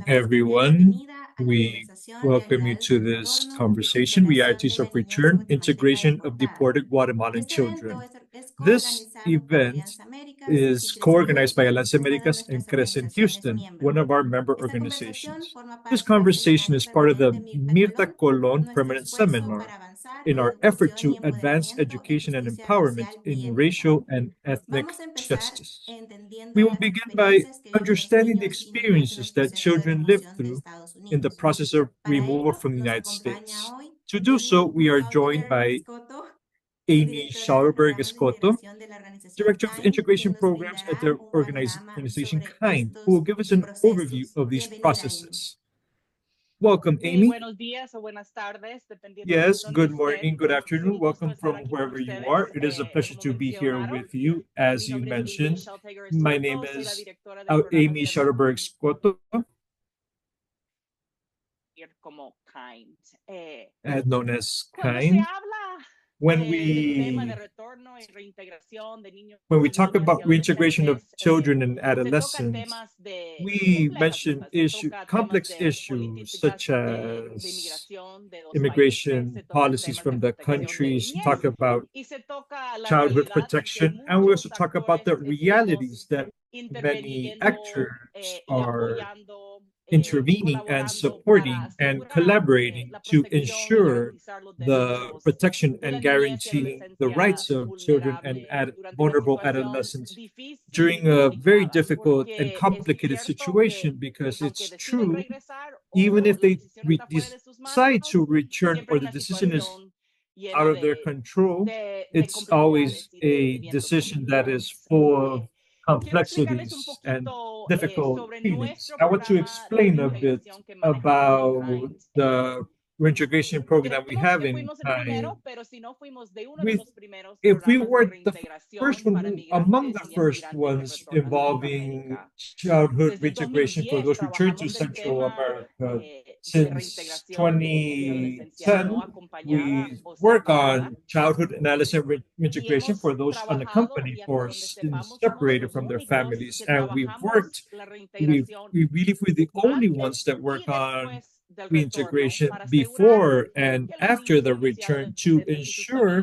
everyone. We welcome you to this conversation, Realities of Return, Integration of Deported Guatemalan Children. This event is co-organized by Alianza Americas and CRECEN Houston, one of our member organizations. This conversation is part of the Mirta Colon Permanent Seminar in our effort to advance education and empowerment in racial and ethnic justice. We will begin by understanding the experiences that children live through in the process of removal from the United States. To do so, we are joined by Amy Schauerberg Escoto, Director of Integration Programs at the organization KIND, who will give us an overview of these processes. Welcome, Amy. Yes, good morning, good afternoon. Welcome from wherever you are. It is a pleasure to be here with you. As you mentioned, my name is Amy Schauerberg Escoto, known as KIND. When we talk about reintegration of children and adolescents, we mention complex issues such as immigration policies from the countries, talk about childhood protection, and we also talk about the realities that many actors are intervening and supporting and collaborating to ensure the protection and guaranteeing the rights of children and vulnerable adolescents during a very difficult and complicated situation, because it's true, even if they decide to return or the decision is out of their control, it's always a decision that is full of complexities and difficult feelings. I want to explain a bit about the reintegration program we have in time. If we were the first one among the first ones involving childhood reintegration for those returned to Central America, since 2010, we work on childhood and adolescent reintegration for those unaccompanied or separated from their families. And we believe we're the only ones that work on reintegration before and after the return to ensure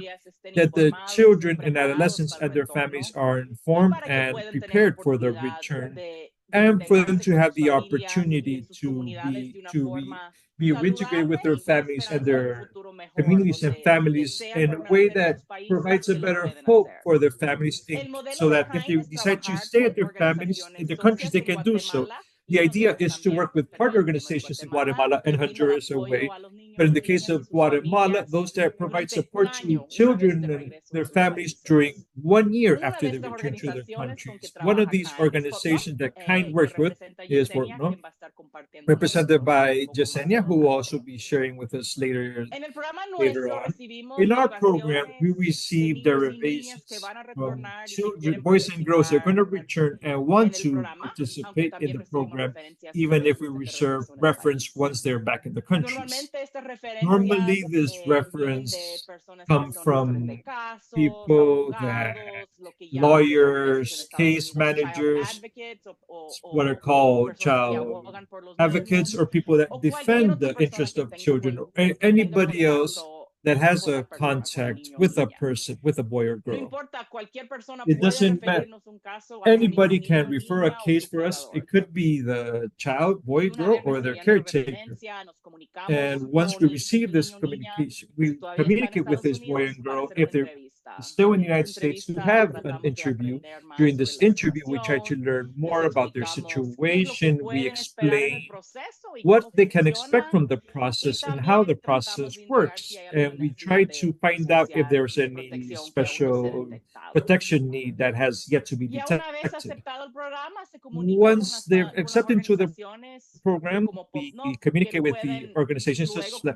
that the children and adolescents and their families are informed and prepared for the return, and for them to have the opportunity be reintegrated with their families and their communities and families in a way that provides a better hope for their families, so that if they decide to stay at their families in their countries, they can do so. The idea is to work with partner organizations in Guatemala and Honduras away. But in the case of Guatemala, those that provide support to children and their families during 1 year after they return to their countries. One of these organizations that KIND works with is Pop No'j, represented by Yesenia, who will also be sharing with us later on. In our program, we receive derivations from children, boys and girls that are going to return and want to participate in the program, even if we reserve reference once they're back in the countries. Normally, this reference comes from people that lawyers, case managers, what are called child advocates, or people that defend the interest of children, or anybody else that has a contact with a person, with a boy or girl. It doesn't matter. Anybody can refer a case for us. It could be the child, boy, girl, or their caretaker. And once we receive this communication, we communicate with this boy and girl if they're still in the United States to have an interview. During this interview, we try to learn more about their situation. We explain what they can expect from the process and how the process works. And we try to find out if there's any special protection need that has yet to be detected. Once they're accepted into the program, we communicate with the organizations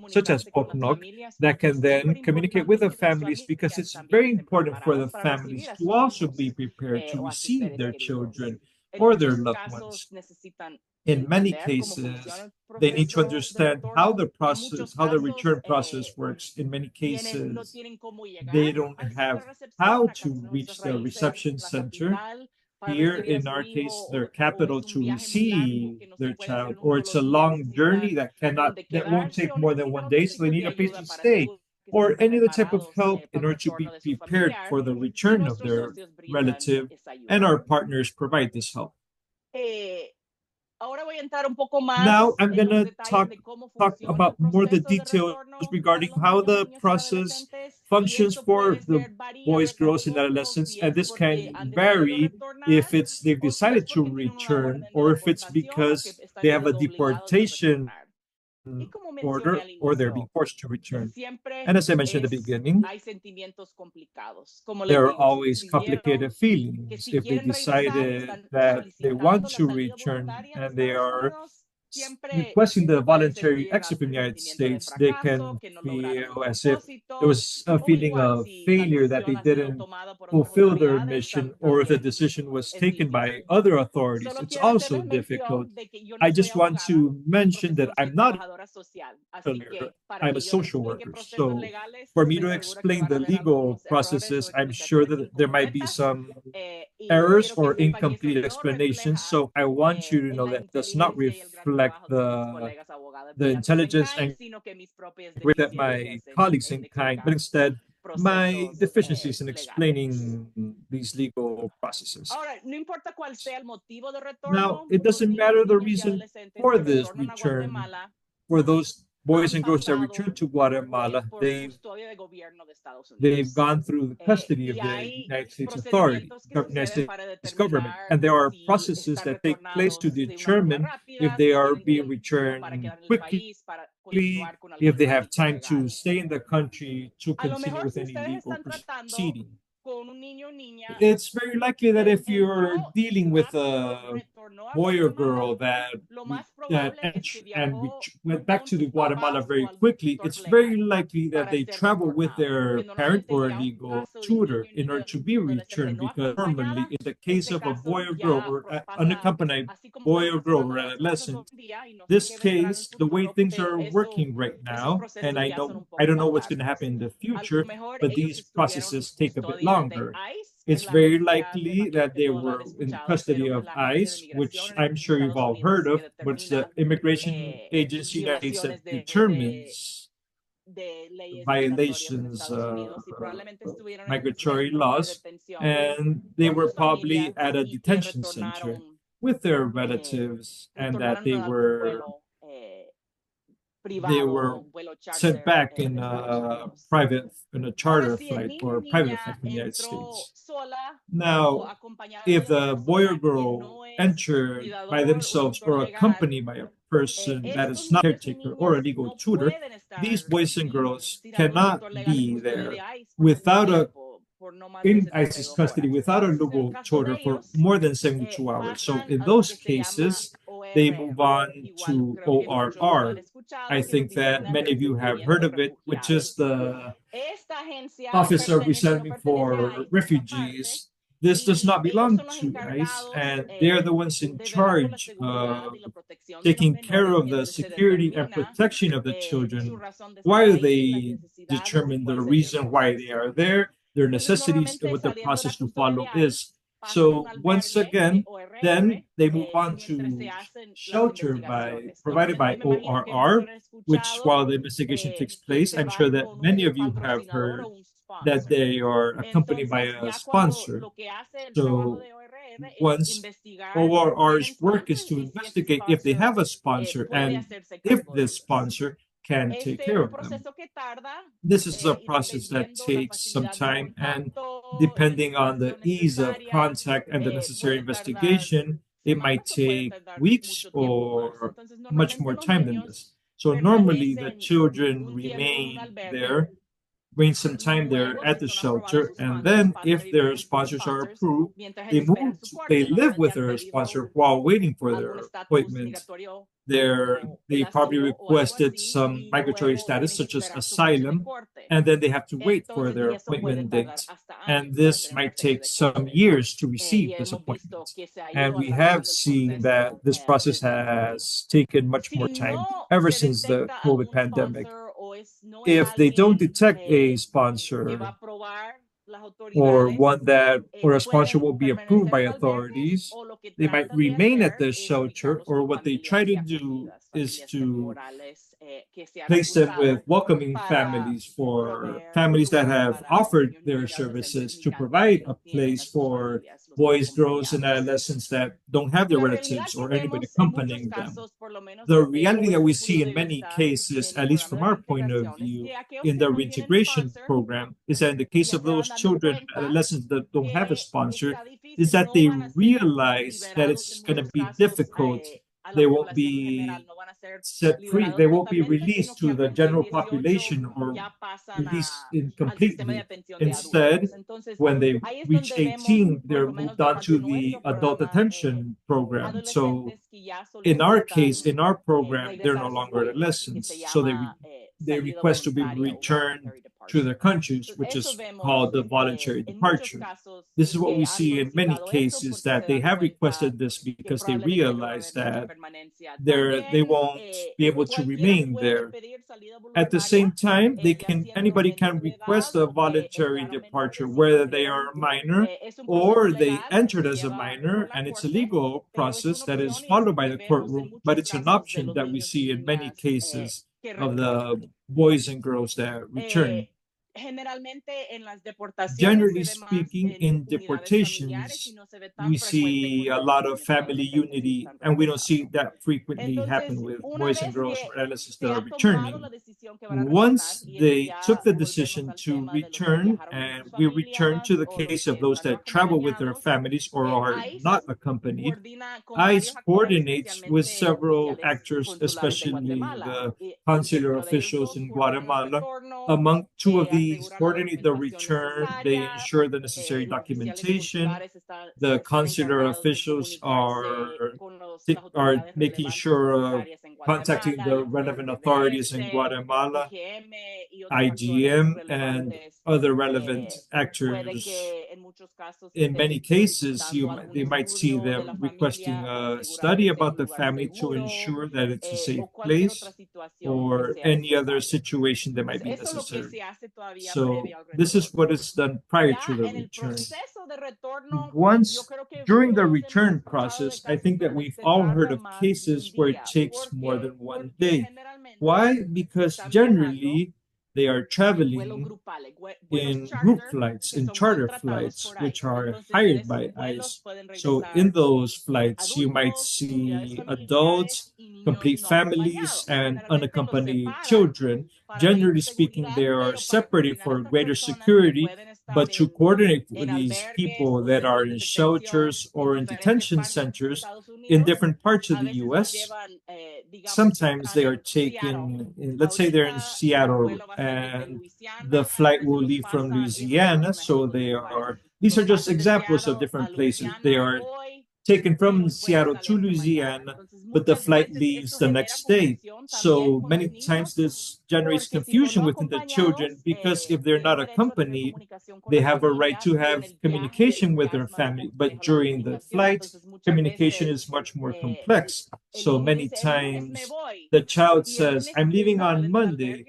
such as Pop No'j that can then communicate with the families, because it's very important for the families to also be prepared to receive their children or their loved ones. In many cases, they need to understand how the return process works. In many cases, they don't have how to reach the reception center. here in our case, their capital to receive their child, or it's a long journey that won't take more than 1 day, so they need a place to stay, or any other type of help in order to be prepared for the return of their relative, and our partners provide this help. Now I'm going to talk about more the details regarding how the process functions for the boys, girls, and adolescents, and this can vary if they've decided to return or if it's because they have a deportation order or they're being forced to return. And as I mentioned at the beginning, there are always complicated feelings. If they decided that they want to return and they are requesting the voluntary exit from the United States, they can feel as if there was a feeling of failure, that they didn't fulfill their mission, or if the decision was taken by other authorities. It's also difficult. I just want to mention that I'm not a lawyer, I'm a social worker. So for me to explain the legal processes, I'm sure that there might be some errors or incomplete explanations. So I want you to know that does not reflect the intelligence and grit that my colleagues in kind, but instead my deficiencies in explaining these legal processes. Now, it doesn't matter the reason for this return. For those boys and girls that return to Guatemala, they've gone through the custody of the United States authority, United States government, and there are processes that take place to determine if they are being returned quickly, if they have time to stay in the country to continue with any legal proceeding. It's very likely that if you're dealing with a boy or girl that went back to the Guatemala very quickly, it's very likely that they travel with their parent or a legal tutor in order to be returned, because normally in the case of a boy or girl or unaccompanied boy or girl or adolescent, this case, the way things are working right now, and I don't know what's going to happen in the future, but these processes take a bit longer. It's very likely that they were in custody of ICE, which I'm sure you've all heard of, which the immigration agency in the United States that determines violations of migratory laws, and they were probably at a detention center with their relatives, and that they were sent back in a charter flight or a private flight from the United States. Now, if the boy or girl entered by themselves or accompanied by a person that is not a caretaker or a legal tutor, these boys and girls cannot be there in ICE's custody without a legal tutor for more than 72 hours. So in those cases, they move on to ORR. I think that many of you have heard of it, which is the Office of Resettlement for Refugees. This does not belong to ICE, and they're the ones in charge of taking care of the security and protection of the children while they determine the reason why they are there, their necessities, and what the process to follow is. So once again, then they move on to shelter provided by ORR, which while the investigation takes place, I'm sure that many of you have heard that they are accompanied by a sponsor. So once ORR's work is to investigate if they have a sponsor and if this sponsor can take care of them. This is a process that takes some time, and depending on the ease of contact and the necessary investigation, it might take weeks or much more time than this. So normally the children remain some time there at the shelter, and then if their sponsors are approved, they live with their sponsor while waiting for their appointment. They probably requested some migratory status such as asylum, and then they have to wait for their appointment date, and this might take some years to receive this appointment. And we have seen that this process has taken much more time ever since the COVID pandemic. If they don't detect a sponsor, or one that, or a sponsor will be approved by authorities, they might remain at the shelter, or what they try to do is to place them with welcoming families, for families that have offered their services to provide a place for boys, girls, and adolescents that don't have their relatives or anybody accompanying them. The reality that we see in many cases, at least from our point of view, in the reintegration program, is that in the case of those children and adolescents that don't have a sponsor, is that they realize that it's going to be difficult. They won't be set free, they won't be released to the general population or released completely. Instead, when they reach 18, they're moved on to the adult detention program. So in our case, in our program, they're no longer adolescents. So they request to be returned to their countries, which is called the voluntary departure. This is what we see in many cases, that they have requested this because they realize that they won't be able to remain there. At the same time, anybody can request a voluntary departure, whether they are a minor or they entered as a minor, and it's a legal process that is followed by the courtroom, but it's an option that we see in many cases of the boys and girls that return. Generally speaking, in deportations, we see a lot of family unity, and we don't see that frequently happen with boys and girls or adolescents that are returning. Once they took the decision to return, and we return to the case of those that travel with their families or are not accompanied, ICE coordinates with several actors, especially the consular officials in Guatemala. Among two of these coordinate the return, they ensure the necessary documentation. The consular officials are making sure of contacting the relevant authorities in Guatemala, IGM, and other relevant actors. In many cases, they might see them requesting a study about the family to ensure that it's a safe place, or any other situation that might be necessary. So this is what is done prior to the return. Once during the return process, I think that we've all heard of cases where it takes more than one day. Why? Because generally they are traveling in group flights, in charter flights, which are hired by ICE. So in those flights, you might see adults, complete families, and unaccompanied children. Generally speaking, they are separated for greater security, but to coordinate with these people that are in shelters or in detention centers in different parts of the US, sometimes they are taken, let's say they're in Seattle, and the flight will leave from Louisiana. So these are just examples of different places. They are taken from Seattle to Louisiana, but the flight leaves the next day. So many times this generates confusion within the children, because if they're not accompanied, they have a right to have communication with their family. But during the flight, communication is much more complex. So many times the child says, I'm leaving on Monday,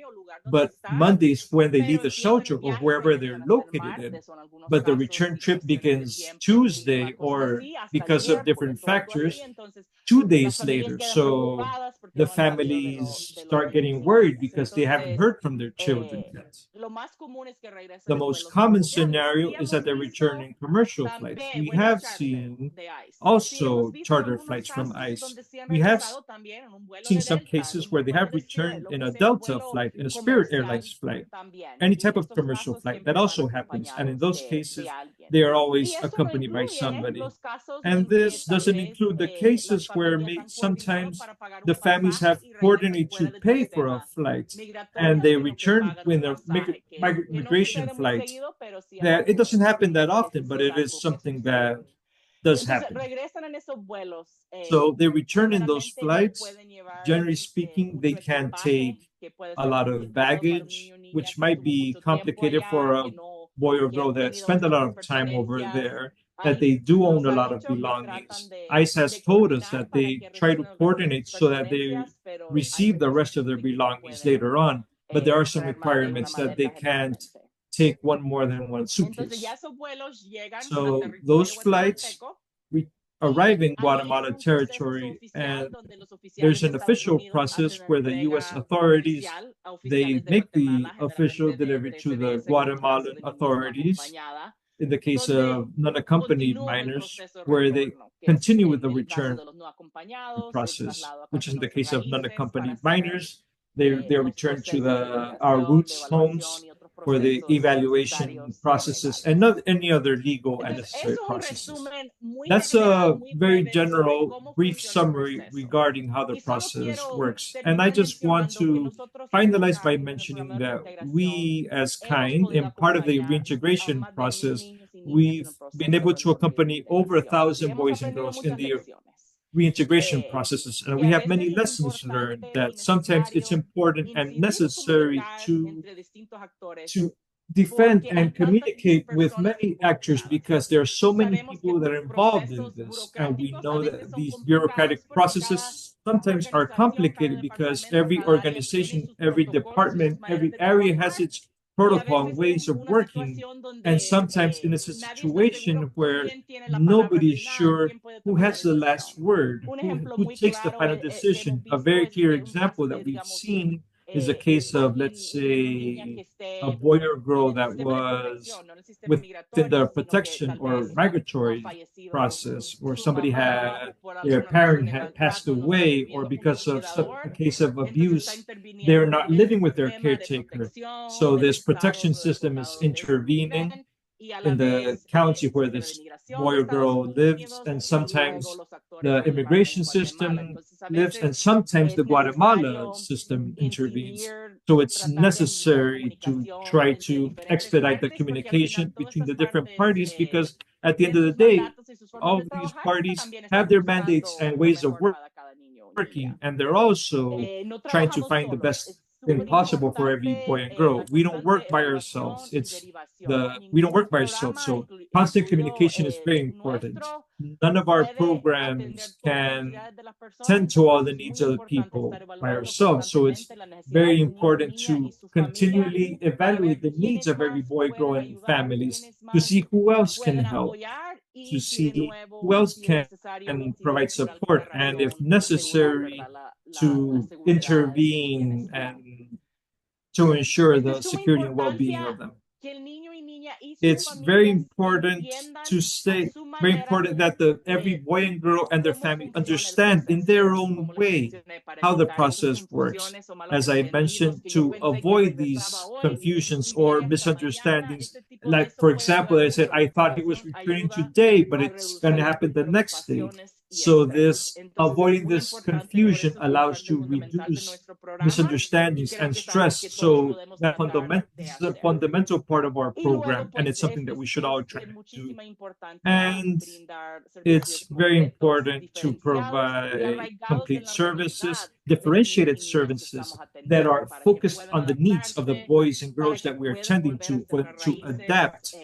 but Monday is when they leave the shelter or wherever they're located in. But the return trip begins Tuesday, or because of different factors, 2 days later. So the families start getting worried because they haven't heard from their children yet. The most common scenario is that they return in commercial flights. We have seen also charter flights from ICE. We have seen some cases where they have returned in a Delta flight, in a Spirit Airlines flight, any type of commercial flight. That also happens. And in those cases, they are always accompanied by somebody. And this doesn't include the cases where sometimes the families have coordinated to pay for a flight, and they return when the migration flight. That it doesn't happen that often, but it is something that does happen. So they return in those flights. Generally speaking, they can take a lot of baggage, which might be complicated for a boy or girl that spent a lot of time over there, that they do own a lot of belongings. ICE has told us that they try to coordinate so that they receive the rest of their belongings later on, but there are some requirements that they can't take more than one suitcase. So those flights arrive in Guatemala territory, and there's an official process where the U.S. authorities, they make the official delivery to the Guatemalan authorities in the case of non-accompanied minors, where they continue with the return process, which is in the case of non-accompanied minors, they're returned to our roots homes for the evaluation processes and not any other legal and necessary processes. That's a very general, brief summary regarding how the process works. And I just want to finalize by mentioning that we, as kind, in part of the reintegration process, we've been able to accompany over 1,000 boys and girls in the reintegration processes. And we have many lessons learned that sometimes it's important and necessary to defend and communicate with many actors because there are so many people that are involved in this. And we know that these bureaucratic processes sometimes are complicated because every organization, every department, every area has its protocol and ways of working. And sometimes in a situation where nobody's sure who has the last word, who takes the final decision. A very clear example that we've seen is a case of, let's say, a boy or girl that was within the protection or migratory process, or somebody had their parent had passed away, or because of a case of abuse, they're not living with their caretaker. So this protection system is intervening in the county where this boy or girl lives, and sometimes the immigration system lives, and sometimes the Guatemala system intervenes. So it's necessary to try to expedite the communication between the different parties because at the end of the day, all of these parties have their mandates and ways of working, and they're also trying to find the best thing possible for every boy and girl. We don't work by ourselves. We don't work by ourselves. So constant communication is very important. None of our programs can tend to all the needs of the people by ourselves. So it's very important to continually evaluate the needs of every boy, girl, and families to see who else can help, to see who else can provide support, and if necessary, to intervene and to ensure the security and well-being of them. It's very important to say, very important that every boy and girl and their family understand in their own way how the process works. As I mentioned, to avoid these confusions or misunderstandings. Like, for example, I said, I thought he was returning today, but it's going to happen the next day. So avoiding this confusion allows to reduce misunderstandings and stress. So this is a fundamental part of our program, and it's something that we should all try to do. And it's very important to provide complete services, differentiated services that are focused on the needs of the boys and girls that we're tending to adapt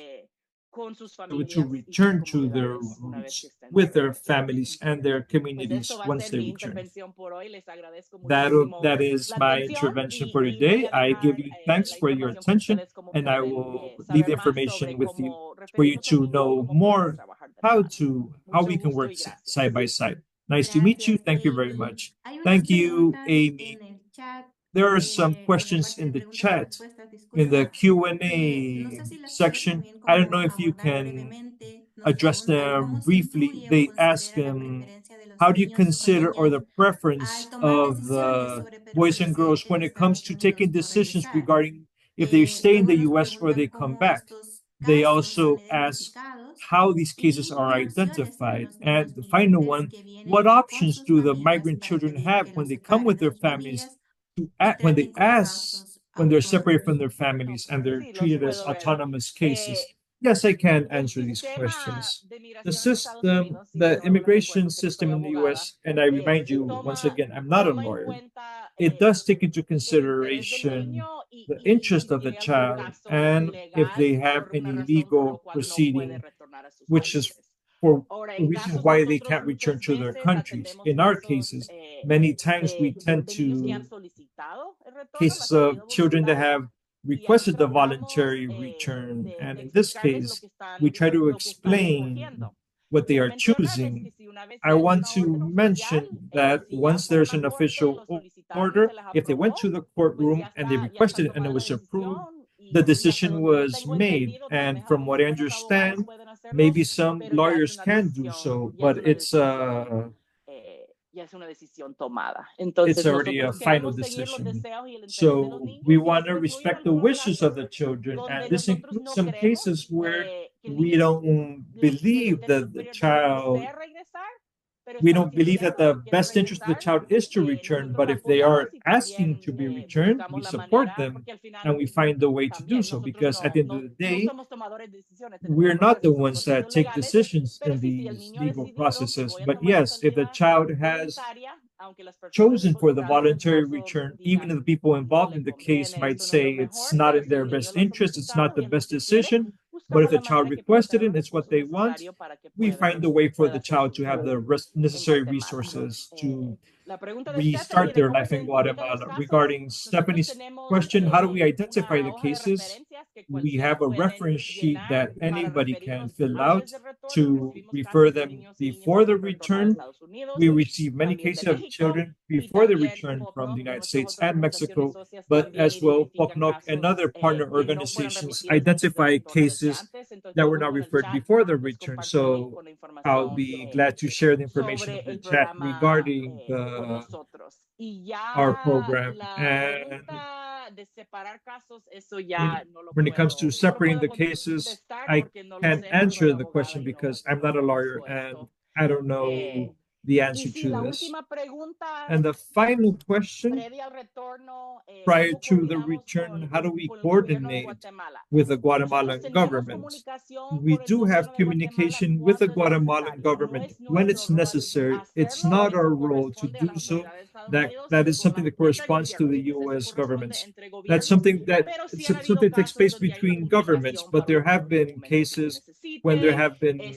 to return to their roots with their families and their communities once they return. That is my intervention for today. I give you thanks for your attention, and I will leave the information with you for you to know more how we can work side by side. Nice to meet you. Thank you very much. Thank you, Amy. There are some questions in the chat, in the Q&A section. I don't know if you can address them briefly. They ask how do you consider or the preference of the boys and girls when it comes to taking decisions regarding if they stay in the U.S. or they come back? They also ask how these cases are identified. And the final one, what options do the migrant children have when they come with their families when they're separated from their families and they're treated as autonomous cases? Yes, I can answer these questions. The immigration system in the U.S., and I remind you once again, I'm not a lawyer, it does take into consideration the interest of the child and if they have any legal proceeding, which is for the reason why they can't return to their countries. In our cases, many times we tend to cases of children that have requested the voluntary return. And in this case, we try to explain what they are choosing. I want to mention that once there's an official order, if they went to the courtroom and they requested it and it was approved, the decision was made. And from what I understand, maybe some lawyers can do so, but it's already a final decision. So we want to respect the wishes of the children, and this includes some cases where we don't believe that the child we don't believe that the best interest of the child is to return, but if they are asking to be returned, we support them and we find a way to do so, because at the end of the day, we're not the ones that take decisions in these legal processes. But yes, if the child has chosen for the voluntary return, even if the people involved in the case might say it's not in their best interest, it's not the best decision, but if the child requested it, it's what they want, we find a way for the child to have the necessary resources to restart their life in Guatemala. Regarding Stephanie's question, how do we identify the cases? We have a reference sheet that anybody can fill out to refer them before the return. We receive many cases of children before they return from the United States and Mexico, but as well, Pop No'j and other partner organizations identify cases that were not referred before the return. So I'll be glad to share the information in the chat regarding our program. And when it comes to separating the cases, I can't answer the question because I'm not a lawyer and I don't know the answer to this. And the final question, prior to the return, how do we coordinate with the Guatemalan government? We do have communication with the Guatemalan government when it's necessary. It's not our role to do so. That is something that corresponds to the U.S. governments. That's something that takes place between governments, but there have been cases when there have been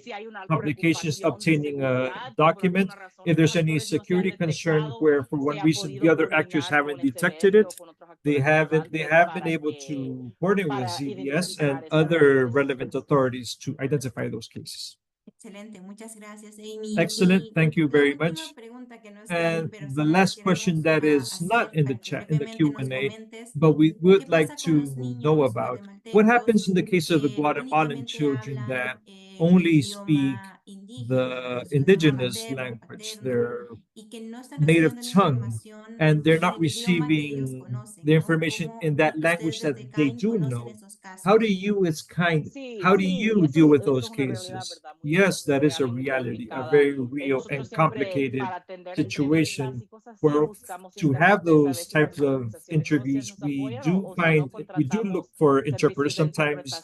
complications obtaining a document. If there's any security concern where for one reason the other actors haven't detected it, they have been able to coordinate with CBS and other relevant authorities to identify those cases. Excelente, muchas gracias, Amy. Excellent, thank you very much. And the last question that is not in the chat, in the Q&A, but we would like to know about what happens in the case of the Guatemalan children that only speak the indigenous language, their native tongue, and they're not receiving the information in that language that they do know. How do you, how do you deal with those cases? Yes, that is a reality, a very real and complicated situation where to have those types of interviews, we do look for interpreters. Sometimes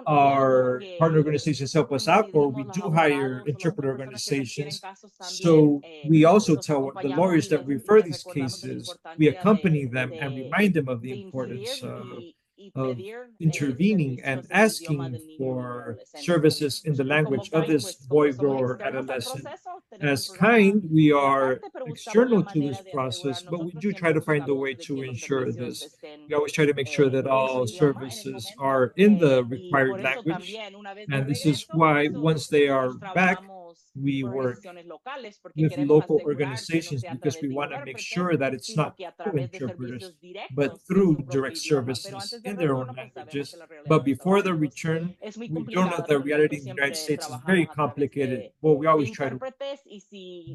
our partner organizations help us out, or we do hire interpreter organizations. So we also tell the lawyers that refer these cases, we accompany them and remind them of the importance of intervening and asking for services in the language of this boy, girl, or adolescent. As kind, we are external to this process, but we do try to find a way to ensure this. We always try to make sure that all services are in the required language. And this is why once they are back, we work with local organizations because we want to make sure that it's not through interpreters, but through direct services in their own languages. But before the return, we don't know the reality in the United States is very complicated. Well, we always try to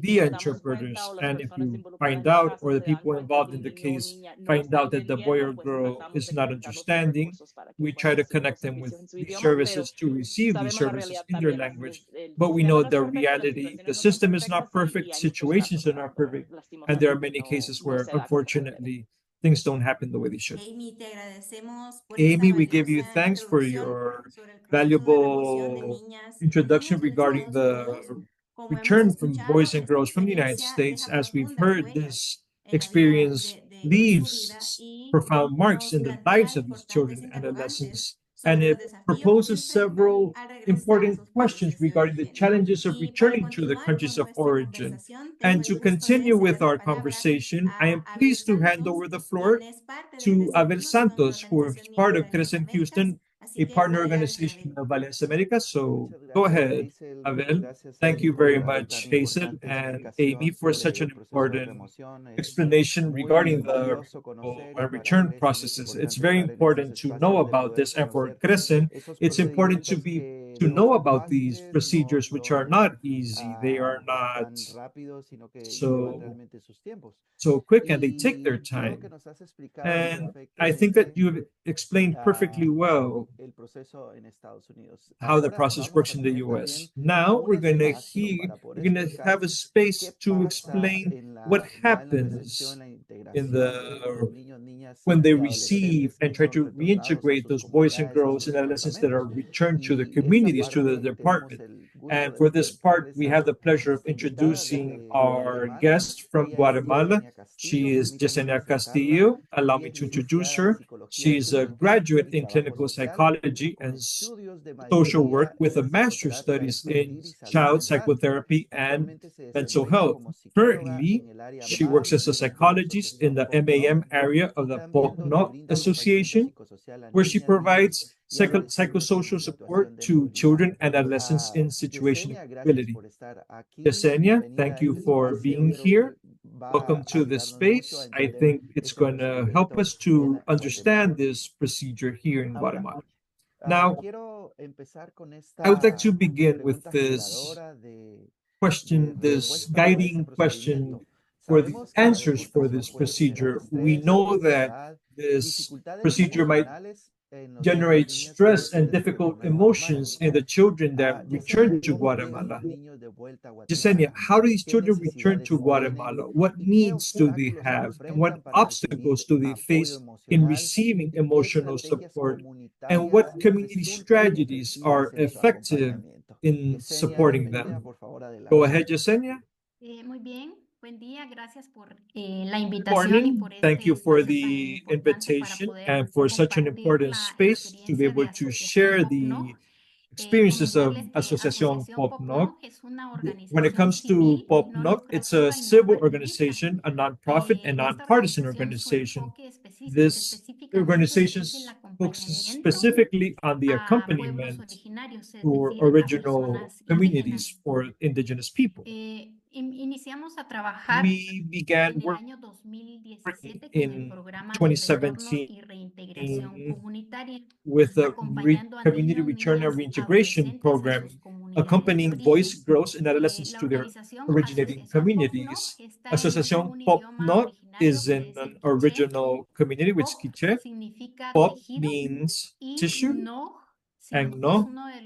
be interpreters. And if you find out, or the people involved in the case find out that the boy or girl is not understanding, we try to connect them with these services to receive these services in their language. But we know the reality, the system is not perfect, situations are not perfect, and there are many cases where, unfortunately, things don't happen the way they should. Amy, we give you thanks for your valuable introduction regarding the return from boys and girls from the United States. As we've heard, this experience leaves profound marks in the lives of these children and adolescents. and sobre los it desafíos que proposes enfrentan several al regresar a important sus questions países de regarding the origen. challenges of Y para returning to the continuar countries con of nuestra origin. conversación, tengo And el to gusto de continue ceder with la our palabra conversation, I a am Abel pleased to hand Santos, over the floor quien es parte de to CRECEN Abel Houston, Santos, who is organización part miembro of de Alianza CRECEN Américas. Houston, Así a que partner adelante, organization Abel. of Alianza Americas. So Muchas go gracias, ahead, Hazel. Muchas Abel. gracias, Thank Amy, you por very la much, tan Hazel importante and Amy, explicación for sobre such el an proceso de important remoción. Es explanation regarding muy the valioso conocer y para return CRECEN es processes. It's importante very estar en estos important to know espacios de about poder this, and for conocer CRECEN, esos it's important procedimientos to que no know son about these fáciles, no procedures, which are son not easy. They are not tan rápidos, sino que llevan so realmente sus tiempos. so quick, and they take their Y creo que time. nos has explicado And I think that perfectamente you've explained perfectly well el proceso en Estados Unidos. how the Ahora process vamos works a in the tener US. también Now un espacio para poder we're gonna explicar have a qué space to pasa explain en what ya en la recepción, happens la in integración de the los niños, niñas when they y receive adolescentes and que try son to retornados a reintegrate sus those boys and comunidades, a girls and sus adolescents that are campamentos. returned to the Y esta communities, to the parte tenemos department. el gusto And for this de part, tenerles we have the a pleasure of nuestra invitada introducing desde our Guatemala. guest from Ella es Guatemala. Yesenia She Castillo, is permítame Yesenia presentarla. Castillo. Allow Ella me es to introduce licenciada en her. Psicología She's a Clínica graduate y in Trabajo clinical Social, psychology con and estudios de social work maestría with a en master's psicoterapia studies in infantil y salud child mental. psychotherapy and Actualmente se mental desempeña health. como psicóloga Currently, en el área she works MAM as a de la psychologist in Asociación the Pop No'j MAM area of y the también Pop donde No'j brinda acompañamiento Association, psicosocial a where she niñas, niños provides y adolescentes en psychosocial situación support de to movilidad. children and adolescents in situation Yesenia, gracias ability. por estar aquí. Yesenia, Bienvenida thank a you este for espacio. being Creo que here. va Welcome a to this ayudarnos mucho a space. I entender think it's este going to help procedimiento us en to understand Guatemala. this procedure here in Ahora, Guatemala. Now, quiero empezar con I would like to esta begin with pregunta this generadora de question, this respuesta para este guiding question procedimiento. for the Sabemos que la answers for deportación this puede generar procedure. We estrés, know that ansiedad, this dificultades procedure might emocionales en los niños, generate niñas y stress and adolescentes que difficult retornan a Guatemala. emotions in the children that Yesenia, return to ¿cómo llegan Guatemala. los niños de vuelta a Yesenia, Guatemala? how do these ¿Qué children return to necesidades tienen? Guatemala? What ¿Y qué needs do they obstáculos have? And what enfrentan para obstacles recibir do they apoyo face in emocional? receiving ¿Y qué emotional estrategias support? And comunitarias what community resultan strategies are efectivas en su effective acompañamiento? in Yesenia, supporting bienvenida, them? por favor, Go adelante. ahead, Yesenia. Muy bien, buen día, gracias por la Good invitación y morning. por Thank este you for espacio tan the importante para invitation poder and for such an compartir important la space to be experiencia de able to Asociación share Pop the No'j. experiences of Comentarles que Asociación Asociación Pop Pop No'j. No'j es una When it organización comes to civil, Pop no No'j, it's a lucrativa y no civil partidista. organization, a nonprofit and Esta nonpartisan organización, su organization. enfoque This específicamente organization es el focuses acompañamiento specifically on the a pueblos accompaniment originarios, es for decir, a original personas communities indígenas. for indigenous people. Iniciamos a trabajar We began en el working año 2017 con el in programa de retorno 2017 y reintegración comunitaria, with the acompañando a community niños, return and niñas, reintegration adolescentes a program, sus comunidades de accompanying boys, origen. girls, and adolescents La to their organización originating Asociación Pop No'j communities. está en Asociación un Pop idioma No'j originario is que in es an el quiché. original community, which is Pop Quiche. significa Pop tejido means y tissue, No'j and es No uno de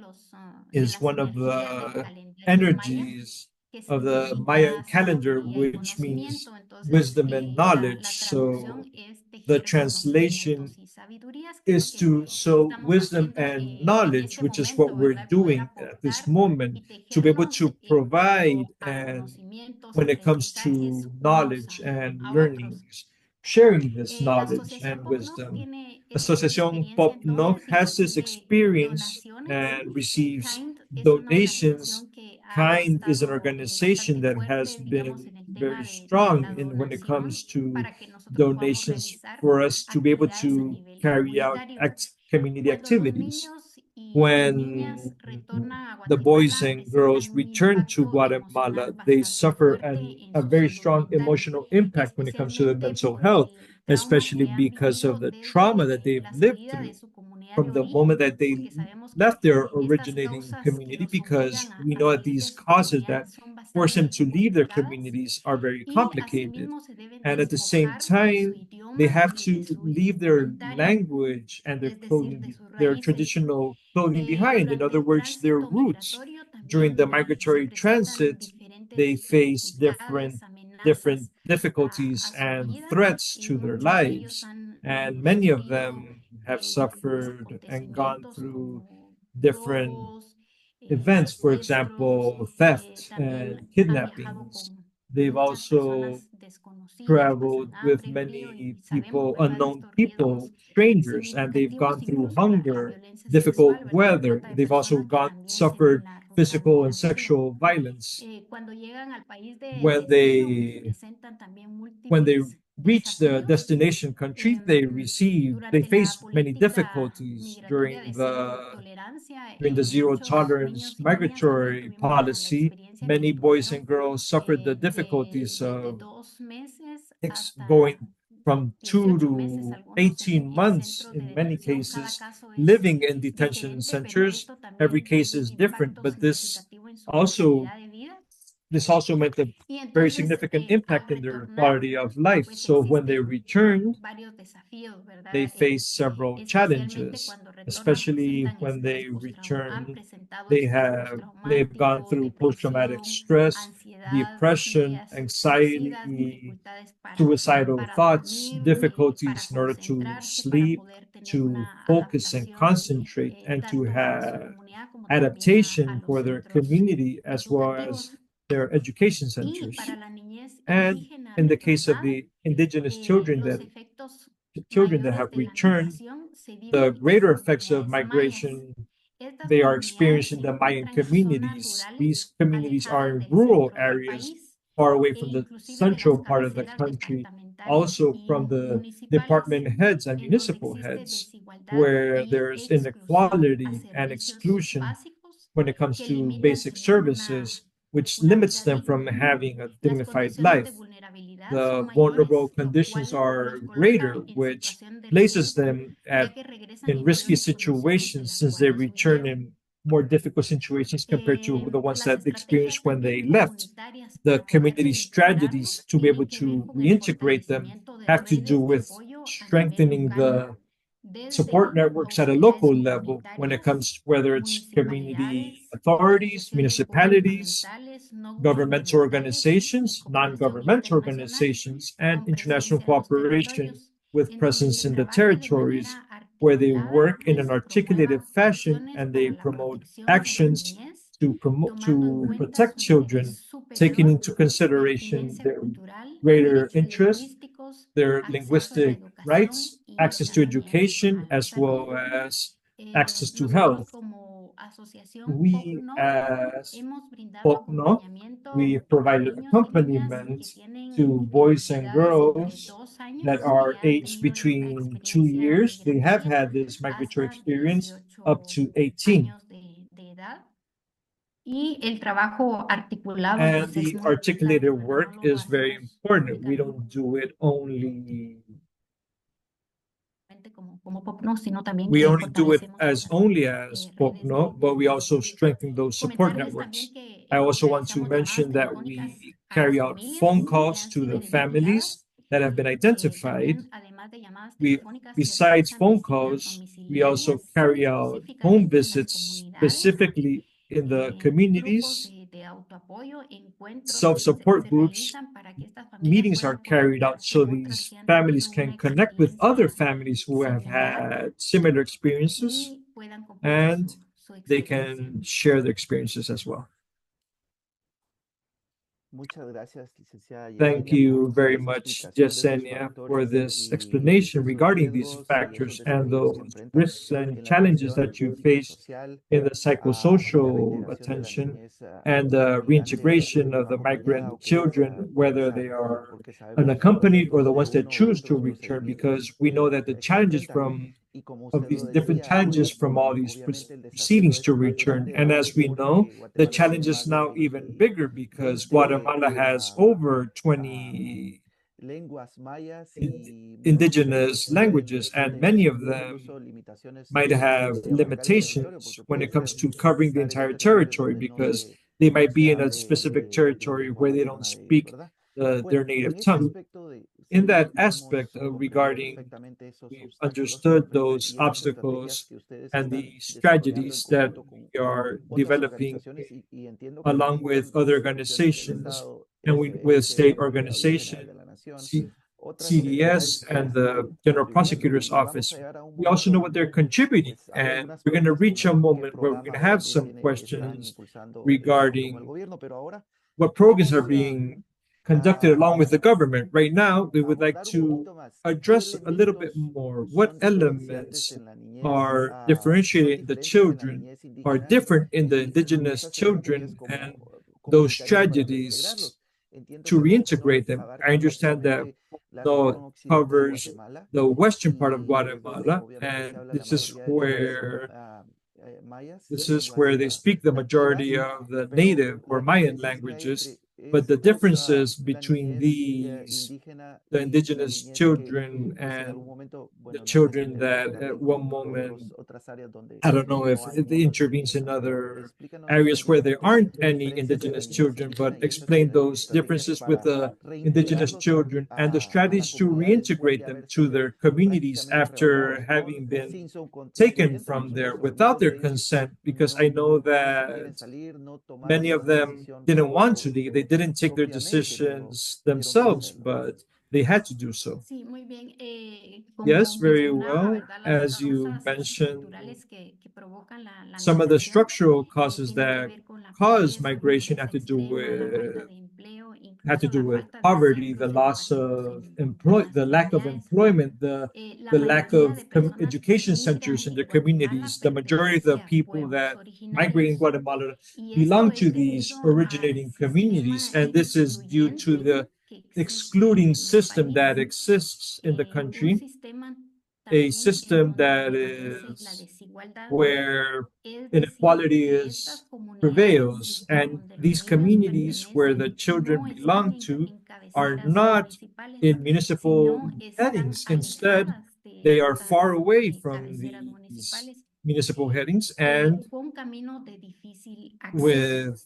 is las one of energías del the calendario maya energies que of the Mayan significa calendar, sabiduría y which means conocimiento. Entonces, wisdom and la knowledge. traducción So es the tejer translation conocimientos y sabidurías, que es lo is que to sow estamos wisdom haciendo and en knowledge, este which is what momento, we're ¿verdad? Poder doing at this aportar moment, y to be able tejerlos to en cuanto provide a and conocimientos, when it comes aprendizajes to unos knowledge and a otros. learnings, sharing this La knowledge Asociación and Pop No'j wisdom. tiene esta Asociación experiencia Pop No'j entonces y has this recibe experience donaciones. and receives Kind es una donations. organización que ha Kind is an estado organization bastante that has fuerte, digamos, been en el very tema de strong la in when it comes donación to para que nosotros podamos donations realizar for us to be able actividades a to nivel carry out comunitario. community Cuando los activities. niños y niñas When retornan a the boys Guatemala, and girls presentan un return to impacto Guatemala, emocional they bastante suffer fuerte en a su very salud strong mental, emotional impact when it comes to their especialmente mental por health, el trauma especially que han because of vivido the trauma that desde they've la lived salida de through su comunidad de from the moment origen, that they porque sabemos que left their estas originating causas que community, los obligan because we a know that salir these de su causes comunidad that son force them bastante to leave their complicadas communities are very y complicated. asimismo se deben And at the same despojar de su time, they idioma have y de to su leave their indumentaria, language and their es decir, de clothing, sus their raíces. traditional clothing behind. In Durante other el words, their tránsito roots. migratorio During the también se migratory presentan transit, they diferentes face dificultades, different amenazas difficulties a su and vida threats y to their muchos de ellos lives. han And many of sufrido them have diferentes suffered and gone acontecimientos through como different robos, events, for secuestros, example, theft también and han viajado kidnappings, They've also traveled with many people, unknown people, strangers, and they've gone through hunger, difficult weather. They've also suffered physical and sexual violence. When they reach the destination country, they face many difficulties during the zero tolerance migratory policy. Many boys and girls suffered the difficulties of going from 2 to 18 months in many cases, living in detention centers. Every case is different, but also this also meant a very significant impact in their quality of life. So when they returned, they faced several challenges, especially when they return. They've gone through post-traumatic stress, depression, anxiety, suicidal thoughts, difficulties in order to sleep, to focus and concentrate, and to have adaptation for their community as well as their education centers. And in the case of the indigenous children that have returned, the greater effects of migration they are experiencing in the Mayan communities. These communities are in rural areas far away from the central part of the country, also from the department heads and municipal heads, where there's inequality and exclusion when it comes to basic services, which limits them from having a dignified life. The vulnerable conditions are greater, which places them in risky situations since they return in more difficult situations compared to the ones that they experienced when they left. The community strategies to be able to reintegrate them have to do with strengthening the support networks at a local level when it comes whether it's community authorities, municipalities, governmental organizations, non-governmental organizations, and international cooperation with presence in the territories where they work in an articulated fashion and they promote actions to protect children, taking into consideration their greater interests, their linguistic rights, access to education, as well as access to health. We, as Pop No'j, we provided accompaniment to boys and girls that are aged between 2 years. They have had this migratory experience up to 18. And the articulated work is very important. We don't do it only we only do it as Pop No'j, but we also strengthen those support networks. I also want to mention that we carry out phone calls to the families that have been identified. Besides phone calls, we also carry out home visits specifically in the communities, self-support groups. Meetings are carried out so these families can connect with other families who have had similar experiences and they can share their experiences as well. Thank you very much, Yesenia, for this explanation regarding these factors and those risks and challenges that you face in the psychosocial attention and the reintegration of the migrant children, whether they are unaccompanied or the ones that choose to return, because we know that the challenges of these different challenges from all these proceedings to return. And as we know, the challenge is now even bigger because Guatemala has over 20 indigenous languages, and many of them might have limitations when it comes to covering the entire territory because they might be in a specific territory where they don't speak their native tongue. In that aspect regarding, we've understood those obstacles and the strategies that we are developing along with other organizations and with state organizations, CDS and the General Prosecutor's Office. We also know what they're contributing, and we're going to reach a moment where we're going to have some questions regarding what programs are being conducted along with the government. Right now, we would like to address a little bit more what elements are differentiating the children, are different in the indigenous children, and those tragedies to reintegrate them. I understand that no covers the western part of Guatemala, and this is where they speak the majority of the native or Mayan languages. But the differences between these, the indigenous children and the children that at one moment, I don't know if it intervenes in other areas where there aren't any indigenous children, but explain those differences with the indigenous children and the strategies to reintegrate them to their communities after having been taken from there without their consent, because I know that many of them didn't want to leave. They didn't take their decisions themselves, but they had to do so. Sí, muy bien. Yes, Como very mencionaba, well. ¿verdad? Las As you causas mentioned, estructurales que provocan la some of the migración structural causes tienen que that ver con la cause pobreza, migration pobreza extrema, la falta de empleo, had to incluso do la with falta de poverty, the centros loss educativos of en las the lack of comunidades. employment, La the lack mayoría of de personas que education migran centers in en the Guatemala communities. The majority of the pertenece a people pueblos that migrate in originarios. Guatemala Y belong esto to es these debido originating al communities, sistema and this is due to excluyente the que existe excluding en el system that país. exists in the Un country, sistema a también en system donde that prevalece la is desigualdad, where es decir, inequality que estas is comunidades prevails, and donde los these niños communities where the pertenecen children no están belong to en are cabeceras not municipales, in municipal sino están headings. Instead, alejadas they de are estas far away from cabeceras these municipales municipal headings and con caminos de difícil acceso, with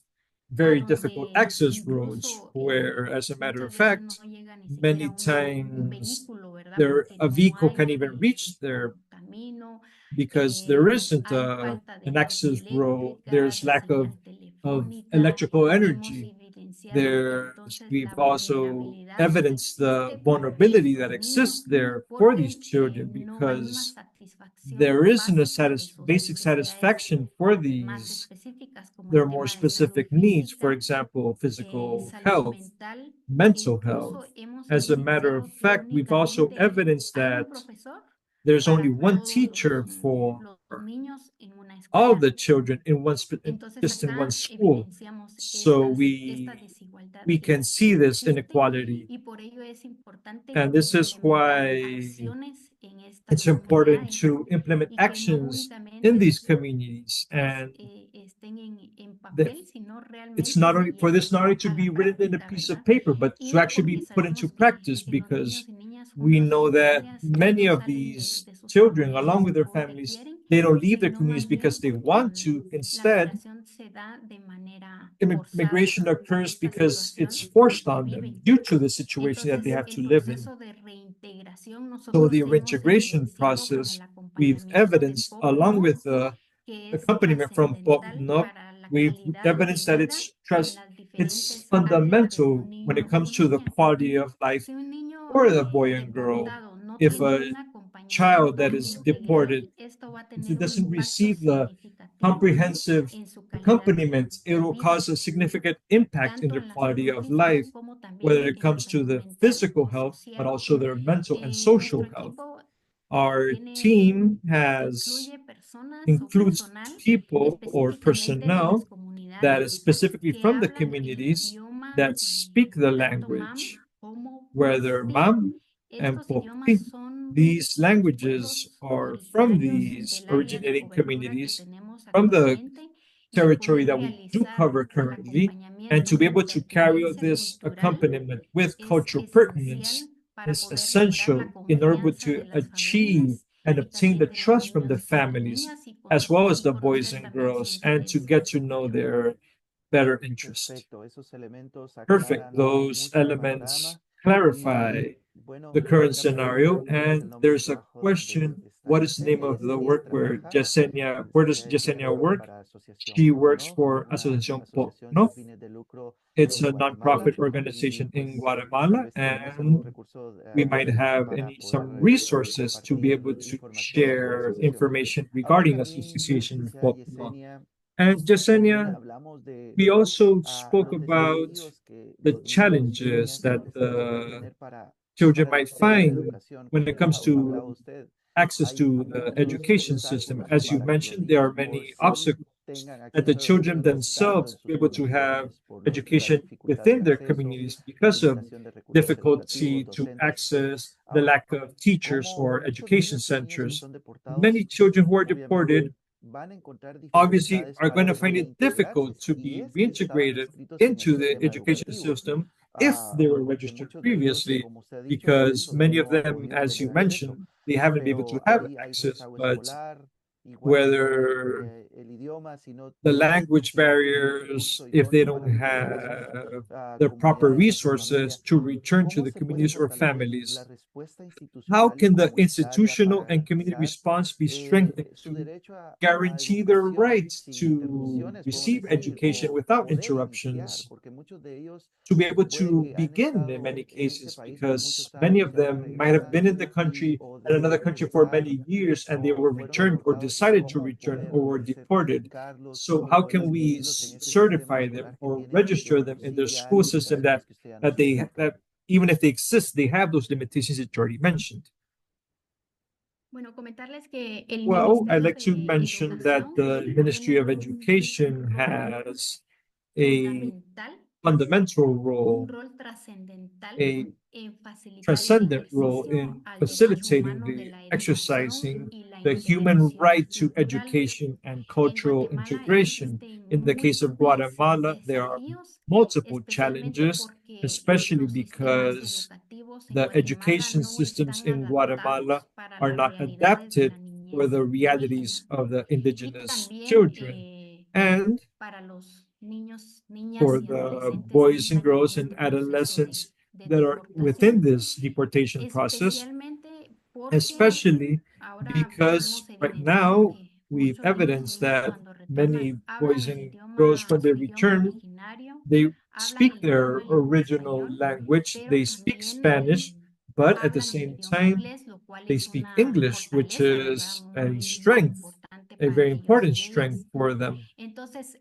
a very difficult donde access roads, incluso where, as a matter of muchas veces fact, no llega ni many siquiera un times vehículo, ¿verdad? there Porque a no vehicle hay can't even reach there camino, because there isn't hay falta de an luz access road. eléctrica, There's de lack señal of telefónica. electrical Hemos energy. evidenciado entonces la We've also vulnerabilidad evidenced que the existe para vulnerability estos that niños exists there for porque these children, no hay una because satisfacción there isn't a básica de sus basic necesidades satisfaction for más these, específicas como their el more tema de salud specific needs, for física, example, physical salud health, mental. mental Incluso health. hemos As a matter of evidenciado que fact, we've also únicamente evidenced hay un that profesor there's only para one todos teacher for los niños en una all escuela. the children in Entonces just in one acá school. evidenciamos So esta desigualdad we que can see this existe inequality, y por ello es importante and this is implementar why acciones en estas it's important comunidades to implement y que no actions in únicamente these communities, and estén en that papel, sino it's realmente not se only for this not lleven only to a be la written in a práctica, piece of ¿verdad? paper, but to Y actually be porque put into sabemos practice, que los because niños y niñas we junto a know sus that familias many no of salen these de sus children, along familias with their porque families, quieren, they don't leave their sino communities más bien because they porque want to. la Instead, migración se da de manera immigration forzada por occurs esta because it's situación en forced que on them viven. due to the situation that they Entonces, have to el live in. proceso de reintegración So nosotros the hemos reintegration evidenciado con el process, we've acompañamiento de evidenced, Pop along No'j, with the que es accompaniment from Pop trascendental No'j, para la we've calidad de evidenced that vida en las it's diferentes áreas de fundamental un when it niño o comes to the niña. quality of life Si un niño for the boy and girl. deportado no If tiene a un child acompañamiento that is integral, deported, esto va a if tener it un doesn't impacto receive the significativo comprehensive en su calidad accompaniment, it de will vida, cause a significant impact in tanto their en la quality salud of física life, como whether también it en la comes to salud the mental physical o health, but social. also their mental and social Nuestro health. equipo Our tiene, team has incluye personas o includes personal people or específicamente de las personnel that comunidades is specifically que from the hablan el communities idioma that speak the tanto mam language, como whether popí. Mam and Estos idiomas Popi. son These los languages pueblos are from originarios these del área de originating cobertura que communities tenemos from the actualmente y territory poder that we do realizar cover el currently, and to acompañamiento be con able to carry out pertinencia this cultural accompaniment with es cultural pertinence esencial para is poder lograr la essential in order confianza to de las achieve familias and y obtain the también de los trust from the niños y las families niñas as well as y the boys conocer and también su girls, and to interés. get to know their better interest. Perfecto, esos elementos Perfect. aclaran Those mucho el elements panorama clarify y bueno, the current una pregunta, scenario. ¿cuál es el And nombre del there's a trabajo donde question: está what is the name Yesenia? of the Yesenia work where trabaja, Where does tiene Yesenia trabajo work? para Asociación She Pop works No'j, for una Asociación Pop asociación sin No'j. fines de lucro It's en a Guatemala nonprofit y organization in pues tal Guatemala, vez tenemos algún and recurso we might have para poder some resources to be compartir able to información sobre la share asociación. information Ahora regarding también, Association licenciada Pop No'j. Yesenia, And También Yesenia, hablamos de we also spoke los about desafíos que the los niños y challenges niñas y that adolescentes pueden the tener children para el might acceso a la find educación, when como it comes hablaba to usted. access Hay to the muchos education system. obstáculos As you para que los mentioned, there are niños por many fin obstacles tengan that the acceso a la children educación estando themselves en be sus able to have comunidades por la education dificultad within del their acceso, communities because of limitación de recursos educativos, difficulty to docentes. access the Ahora, lack of teachers como or muchos education niños y niñas que centers. son Many deportados, children who are obviamente deported van a encontrar obviously dificultades are going para to find it reintegrarse difficult to si be es que estaban reintegrated inscritos en el into the sistema education educativo. system if they were Porque registered muchos de ellos, previously, como usted ha dicho, because incluso many of no han them, podido as you tener acceso, mentioned, they haven't been able to pero have ahí hay access, rezago but escolar, igual whether el idioma, si no, the no tienen language suficiente barriers, recurso if they idóneo para don't reintegrarse en sus have the proper comunidades, a su resources familia. to return to ¿Cómo the se puede communities or fortalecer la families, respuesta how institucional y can the comunitaria institutional para and community garantizar response be strengthened su to derecho a guarantee their educación right sin to interrupciones, podemos receive decir, education o without poder iniciar? interruptions, Porque muchos de ellos to be able puede to que han begin in estado many en este cases, país por because muchos many años of y ahora them might have regresan been in the y country o and another deciden country for regresar many years and they o were fueron returned or deportados y decided to cómo return poder or were deported. certificarlos, So cómo how poder can we inscribirlos en ese sistema certify them escolar que or tiene de register por them in sí the ya school system limitaciones que usted ya nos explicó? that even if they exist, they have those limitations that you already mentioned? Bueno, comentarles que el Well, I'd Ministerio like to de mention that Educación the Ministry tiene of Education rol has a fundamental, fundamental un role, rol trascendental a en facilitar el transcendent role ejercicio in al derecho facilitating humano de the la educación exercising y la the human integración right to cultural. education and En cultural Guatemala integration. existen In the case of múltiples Guatemala, there are desafíos, multiple especialmente challenges, porque especially los sistemas because educativos en the Guatemala education no systems están in Guatemala adaptados para are las not realidades de la adapted for niñez the realities indígena of the y indigenous también children. And para los niños, niñas for y the adolescentes que boys and están en girls and este proceso adolescents de that are within deportación, this deportation process, especialmente porque especially ahora because hemos right evidenciado now que we've muchos de estos evidenced niños that cuando retornan many boys hablan el and girls, when idioma, they su idioma return, originario, they hablan speak el their idioma en original español, language, pero they speak también Spanish, but at the hablan el same idioma time, inglés, lo cual they es speak una English, which fortaleza, ¿verdad? is a Muy strength, importante a para very ellos important y strength ellas. for them. Entonces,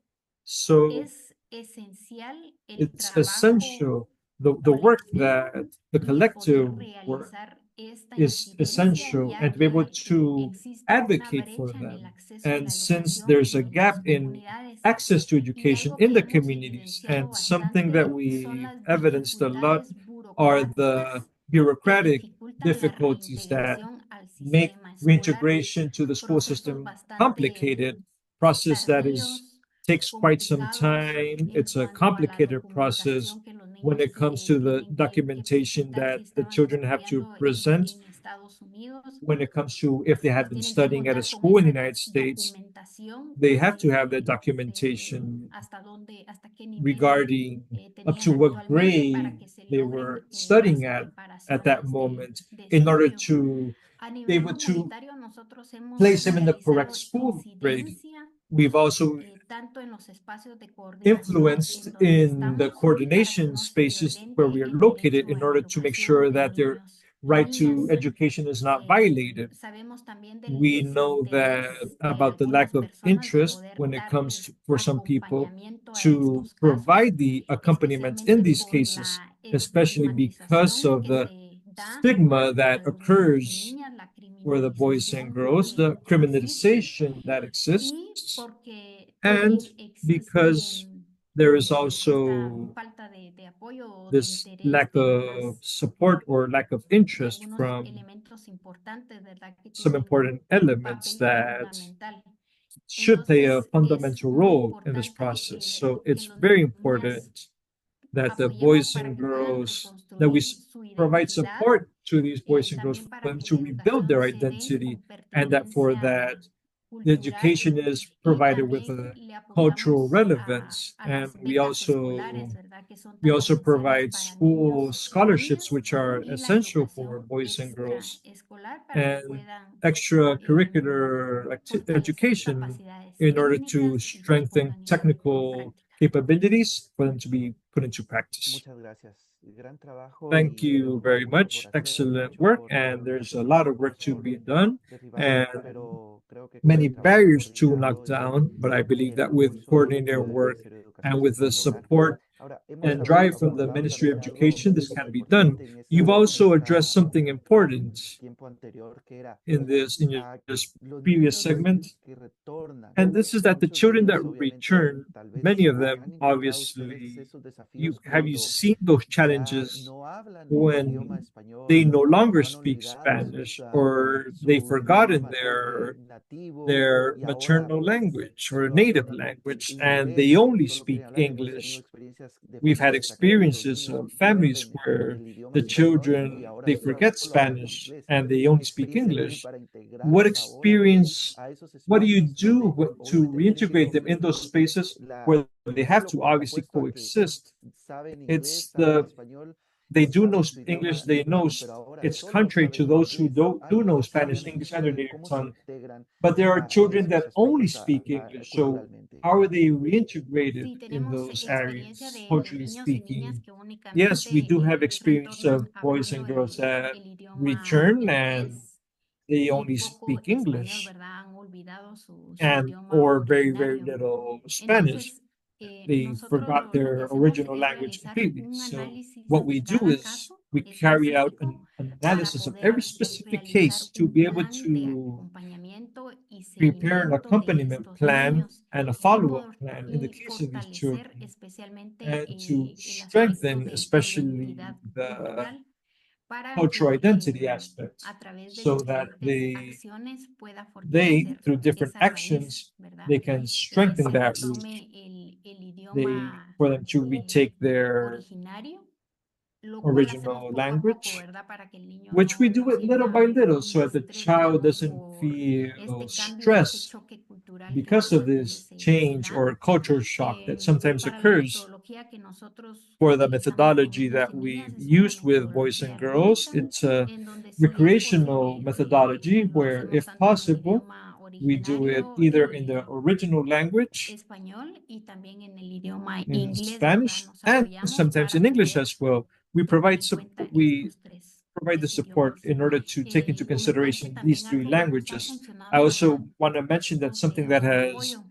So es esencial el it's trabajo essential, the work colectivo that the y de collective poder work realizar esta is incidencia, essential, ya and to be able que to existe una advocate for brecha en el them. acceso a And la since educación there's a en las gap in comunidades. access to Y education algo in que the hemos communities, evidenciado and something that bastante son we las evidenced a lot dificultades are the burocráticas que bureaucratic dificultan la difficulties that reintegración al make sistema escolar. reintegration to the school Procesos system bastante complicated, process that is tardíos, takes quite some complicados time. en It's a cuanto a la complicated process documentación que los when niños it comes to the tienen que documentation presentar that si the estaban children have to estudiando present, en Estados Unidos, when it comes to if they have pues been tienen que studying at a contar con school in the esa United States, documentación they have to have the de documentation hasta dónde, hasta qué nivel regarding up tenían to what actualmente para grade que se they logren were studying las at that preparaciones moment de in order estudio. to A be nivel able to comunitario, nosotros hemos place them in the correct realizado school grade. incidencia We've also tanto en los espacios de coordinación influenced en donde in the estamos para que coordination no se spaces where we violente are el located derecho in a la order to make educación sure de that their niños y right to niñas. education is not violated. Sabemos también del We know that desinterés de about the algunas lack of personas de interest poder when it comes darle to, for some people acompañamiento a to estos casos, provide the accompaniment in especialmente these por cases, la especially because estigmatización of que the se da stigma a that los niños y occurs niñas, la for the boys and criminalización girls, the que existe criminalization that y exists, porque and también because existe there is esta also falta de apoyo o de this interés lack of support or lack of de interest algunos from elementos importantes, ¿verdad? Que some tienen important un elements papel that fundamental. should play a Entonces, es fundamental muy role in this importante process. So que it's los very niñas important that the apoyemos boys para and que puedan girls, that reconstruir su provide identidad, support to these boys and girls también for para them que to la rebuild educación their se dé identity, con and that for pertinencia that the cultural education is y provided with también a le cultural apoyamos relevance. a And las becas escolares, ¿verdad? Que son we tan also esenciales provide para school niños y scholarships, niñas which are y la essential for educación boys and girls, extraescolar para que and puedan extracurricular fortalecer education capacidades in order to técnicas y las strengthen pongan en technical práctica. capabilities for them to be put into practice. Muchas gracias. Thank you very much. Excellent work. And there's a lot of work to be done and many barriers to knock down. But I believe that with coordinated work and with the support and drive from the Ministry of Education, this can be done. You've also addressed something important in this previous segment, and this is that the children that return, many of them, obviously, you seen those challenges when they no longer speak Spanish or they've forgotten their maternal language or native language and they only speak English. We've had experiences of families where the children they forget Spanish and they only speak English. What do you do to reintegrate them in those spaces where they have to obviously coexist? It's the they do know English, they know it's contrary to those who do know Spanish, English, and their native tongue. But there are children that only speak English. So how are they reintegrated Sí, in tenemos those areas, experiencia de culturally niños y niñas speaking? que Yes, we do únicamente have experience of retornan boys and hablando girls that el idioma return and inglés they y only poco speak español, English ¿verdad? Han olvidado su and idioma or very, very originario. little Spanish. Entonces, They nosotros forgot lo que their hacemos original es language realizar completely. un So análisis what we de do cada is caso we carry out específico an para analysis of every poder specific realizar case to un be able plan de to acompañamiento y prepare an seguimiento de accompaniment estos plan niños and a y, follow-up plan in the case of these fortalecer children especialmente and to el aspecto strengthen de especially identidad the cultural para cultural que identity aspect a través de so that diferentes acciones pueda they fortalecer through different esa raíz, actions ¿verdad? they can strengthen Se that root retome el idioma for them to retake their originario, lo cual hacemos original poco a poco, language, ¿verdad? Para que el niño which we do no it little by sienta little un so that the estrés, child digamos, doesn't por feel este cambio, este stress choque cultural because of que this se change da. or culture shock that sometimes Para la occurs. metodología que nosotros For the utilizamos con methodology niños that y niñas, we've es una used with boys and metodología girls, lúdica, it's a en donde si es recreational posible, methodology lo where, hacemos if tanto en el possible, idioma we do it originario, either in the original language, español, y también en el idioma in inglés, ¿verdad? Spanish, Nos and apoyamos sometimes para in English poder as well. We tomar provide en cuenta we estos provide the tres support idiomas. in order to take into Comentarte consideration these también three algo que nos ha languages. I funcionado also bastante, want to mention that ¿cómo se something that llama? El has apoyo.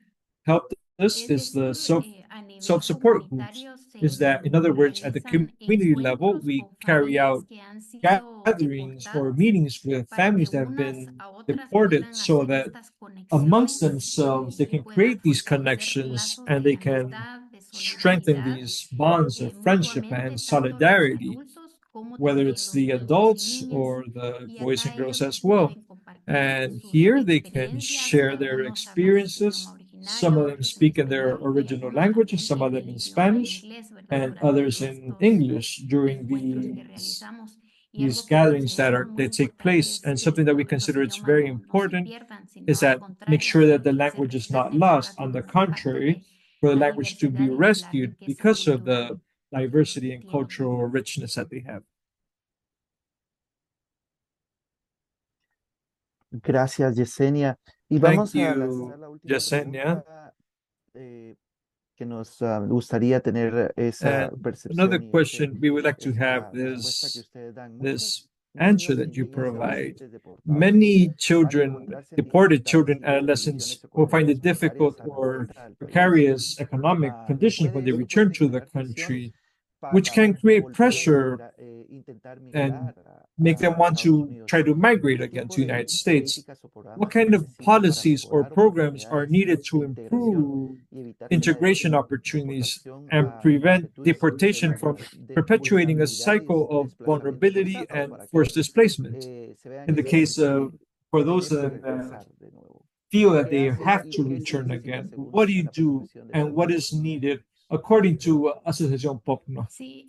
helped us Es is the decir, a nivel self-support groups. comunitario Is se that, in other words, at the realizan community level, encuentros we con carry out familias que han sido gatherings or deportadas meetings with para que families that have unas been a otras deported puedan so hacer that estas amongst conexiones themselves they y can puedan create these fortalecer connections lazos and de they can amistad, de strengthen solidaridad these bonds of friendship mutuamente, and tanto los solidarity, adultos como whether también it's los the niños y adults niñas. or the Y boys acá and girls ellos as well. pueden compartir And sus here they can experiencias. share their Algunos hablan en su idioma experiences. Some of originario, them otros en speak in their español y original algunos languages, también some of en them el in idioma Spanish, inglés, ¿verdad? and Durante others in estos English during encuentros que realizamos. Y these algo que gatherings consideramos muy that take importante place. es And que something that we los consider it's idiomas very no se important pierdan, sino is al that make contrario, sure that the se language is not rescaten, lost. ¿verdad? On the Como parte contrary, de for the la language to be diversidad y de la rescued riqueza because of the cultural diversity que and tienen. cultural richness that they have. Gracias, Yesenia. Y Thank vamos a you, lanzar la última Yesenia. pregunta, que nos gustaría tener esa And another percepción y question we would like to have esta respuesta que is ustedes dan. this Muchos answer niños y that you niñas y provide. adolescentes deportados Many van a children, encontrarse en deported dificultades children, y adolescents, condiciones will find it económicas difficult precarias a la or vuelta al país. precarious economic conditions when Puede, they esto return puede to the generar presión country, which para can create volver a pressure intentar and migrar make them a want Estados to try Unidos. to migrate ¿Qué again tipo to the de United States? políticas o What programas se kind of necesitan para policies or mejorar programs are oportunidades needed de to integración improve y evitar que la integration opportunities deportación and prevent perpetúe su ciclo deportation from de perpetuating a vulnerabilidad y cycle of desplazamiento vulnerability forzado and para que forced displacement? se vean In the case of for those tener que of them that regresar de nuevo? feel that ¿Qué they hacen have y to qué se return necesita again, según what do you la do participación de and what CRECEN? is needed according to Asociación Pop No'j? Sí,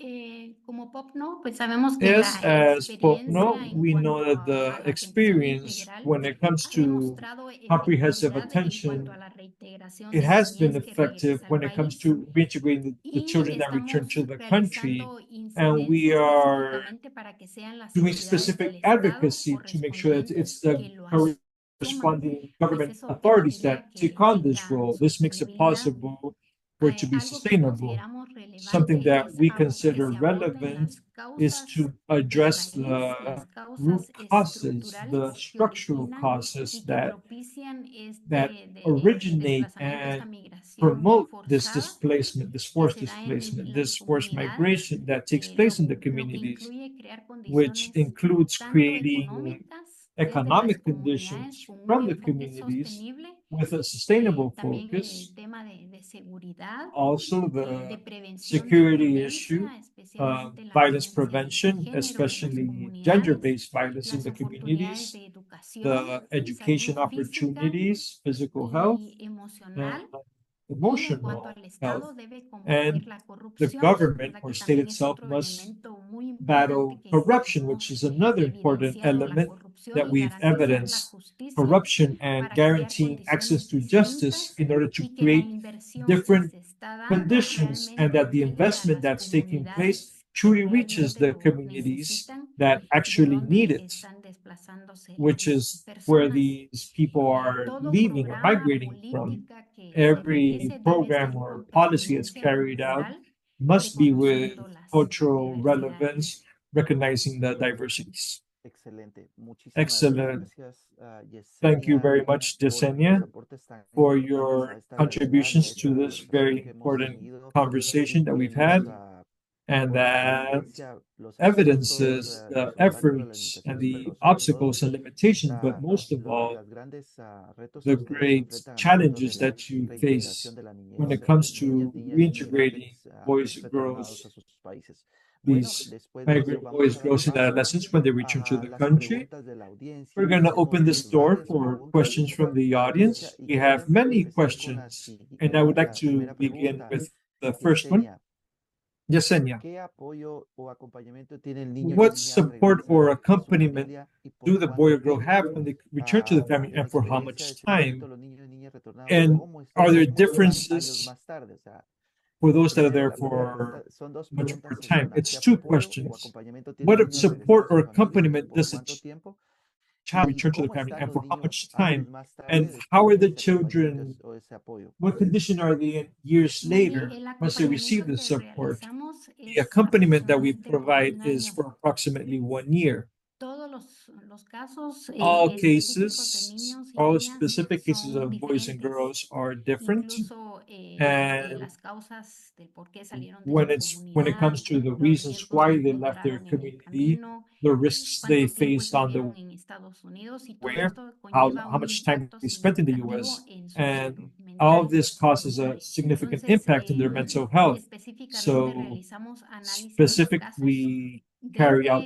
como Pop No, pues sabemos que Yes, la as Pop No'j, experiencia en we know cuanto that a the la atención experience integral when it comes ha to demostrado comprehensive efectividad en cuanto a attention, la reintegración it de has been niñez que effective regresa al when it comes país to reintegrating the y children that return estamos to the country. realizando And we incidencia are específicamente para que sean las doing autoridades specific del Estado advocacy to make sure that it's correspondientes the que lo asuman, corresponding pues government eso authorities that permitiría take que on this tengan role. This makes it sostenibilidad possible for it to be sustainable. Something that we consider relevant is to address the root causes, the structural causes that originate and promote this displacement, this forced displacement, this forced migration that takes place in the communities, which includes creating economic conditions from the communities with a sustainable focus. Also, the security issue, violence prevention, especially gender-based violence in the communities, the education opportunities, physical health, and emotional health. And the government or state itself must battle corruption, which is another important element that we've evidenced. Corruption and guaranteeing access to justice in order to create different conditions and that the investment that's taking place truly reaches the communities that actually need it, which is where these people are leaving or migrating from. Every program or policy that's carried out must be with cultural relevance, recognizing the diversities. Excelente. Muchísimas Excellent. gracias, Thank you Yesenia, very much, por tus Yesenia, aportes tan for importantes a your esta contributions verdad, to esta this reflexión very que hemos important tenido y conversation that que we've had, nos and pone en that evidencia los esfuerzos, evidences los the obstáculos, las efforts and limitaciones, the pero sobre todo obstacles and limitations, but most of all, las grandes retos the que ustedes great enfrentan al momento challenges de la that you reintegración face de la when niñez, it comes niñas, to niñas reintegrating migrantes boys and retornados a girls, sus países. Bueno, these después de eso migrant vamos boys, a dar girls, and paso adolescents when they return to a the las country. preguntas de la audiencia. We're going to Tenemos open this door varias for preguntas questions from the de la audiencia audience. y We have queremos many empezar con questions, and I would like la to primera begin pregunta. with the first one. Yesenia, Yesenia, ¿qué apoyo o acompañamiento tiene el niño o what niña al support or regresar a su accompaniment familia y por do the boy or cuánto girl have tiempo? when they return to the family, En and for how experiencia de much ese momento, time? los niños y niñas retornados, And ¿cómo are there cómo llevan años differences más tarde? O sea, for those that are primero, there la primera for pregunta son dos much preguntas more en time? una. ¿Qué It's two apoyo o questions. acompañamiento tiene el What niño al regresar support a or su familia y accompaniment por does a cuánto tiempo? child ¿Y return to the cómo family, están and los for how niños much años time? más And tarde how are después de the ese acompañamiento children? o ese apoyo? What condition are they in years later once they receive the support? The accompaniment that we provide is for approximately 1 year. All cases, all specific cases of boys and girls are different. And when it comes to the reasons why they left their community, the risks they faced on the way, how much time they spent in the US, and all of this causes a significant impact in their mental health. So specific, we carry out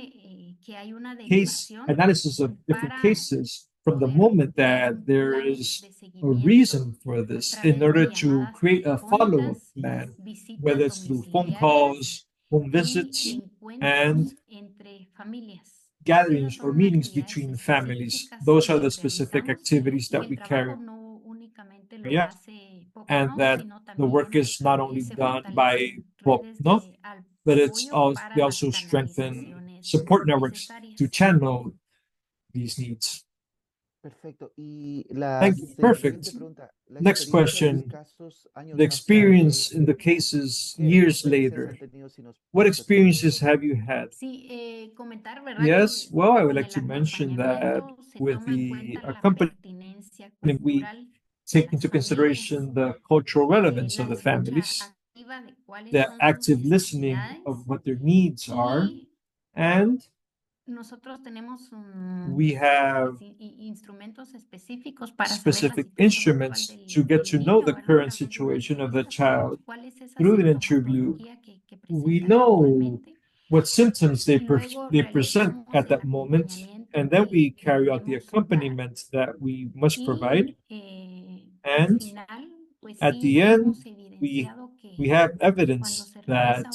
case analysis of different cases from the moment that there is a reason for this in order to create a follow-up plan, whether it's through phone calls, home visits, and gatherings or meetings between families. Those are the specific activities that we carry out, and that the work is not only done by Pop No'j, but we also strengthen support networks to channel these needs. Perfecto. Y Thank you. Perfect. Next question. The experience in the cases years later. What experiences have you had? Yes, well, I would like to mention that with the accompaniment, we take into consideration the cultural relevance of the families, the active listening of what their needs are, and we have specific instruments to get to know the current situation of the child through the interview. We know what symptoms they present at that moment, and then we carry out the accompaniment that we must provide. And at the end, we have evidence that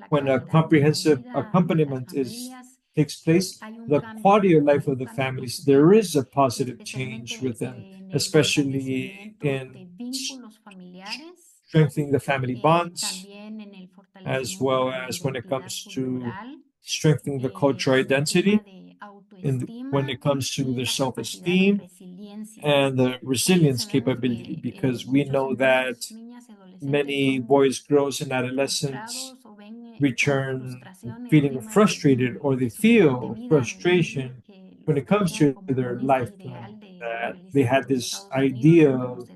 when a comprehensive accompaniment takes place, the quality of life of the families, there is a positive change with them, especially in strengthening the family bonds, as well as when it comes to strengthening the cultural identity, when it comes to their self-esteem, and the resilience capability, because we know that many boys, girls, and adolescents return feeling frustrated, or they feel frustration when it comes to their lifetime, that they had this idea of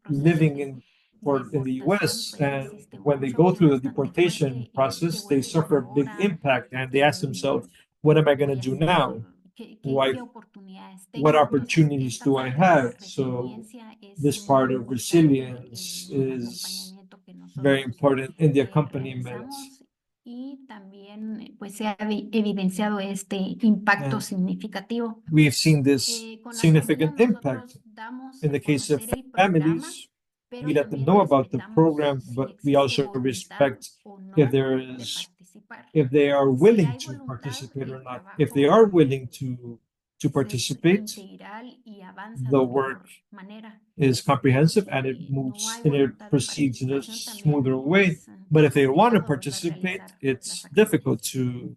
living in the US, and when they go through the deportation process, they suffer a big impact, and they ask themselves, what am I going to do now? Why, what opportunities do I have? So this part of resilience is very important in the accompaniment. Y también pues se ha evidenciado este impacto And significativo. we've seen this Con las significant familias impact. nosotros damos In the a case of conocer el programa, families, pero we let them también know about the respetamos program, si but we existe also voluntad respect o no if there de is, participar. if they are Si willing hay to voluntad, participate or el not. If they trabajo are willing to es participate, integral y avanza the de work mejor manera. is comprehensive and it Si no moves hay and it voluntad de proceeds in a participación, también smoother way. es But if they want to complicado, ¿verdad? participate, Realizar it's las difficult actividades. to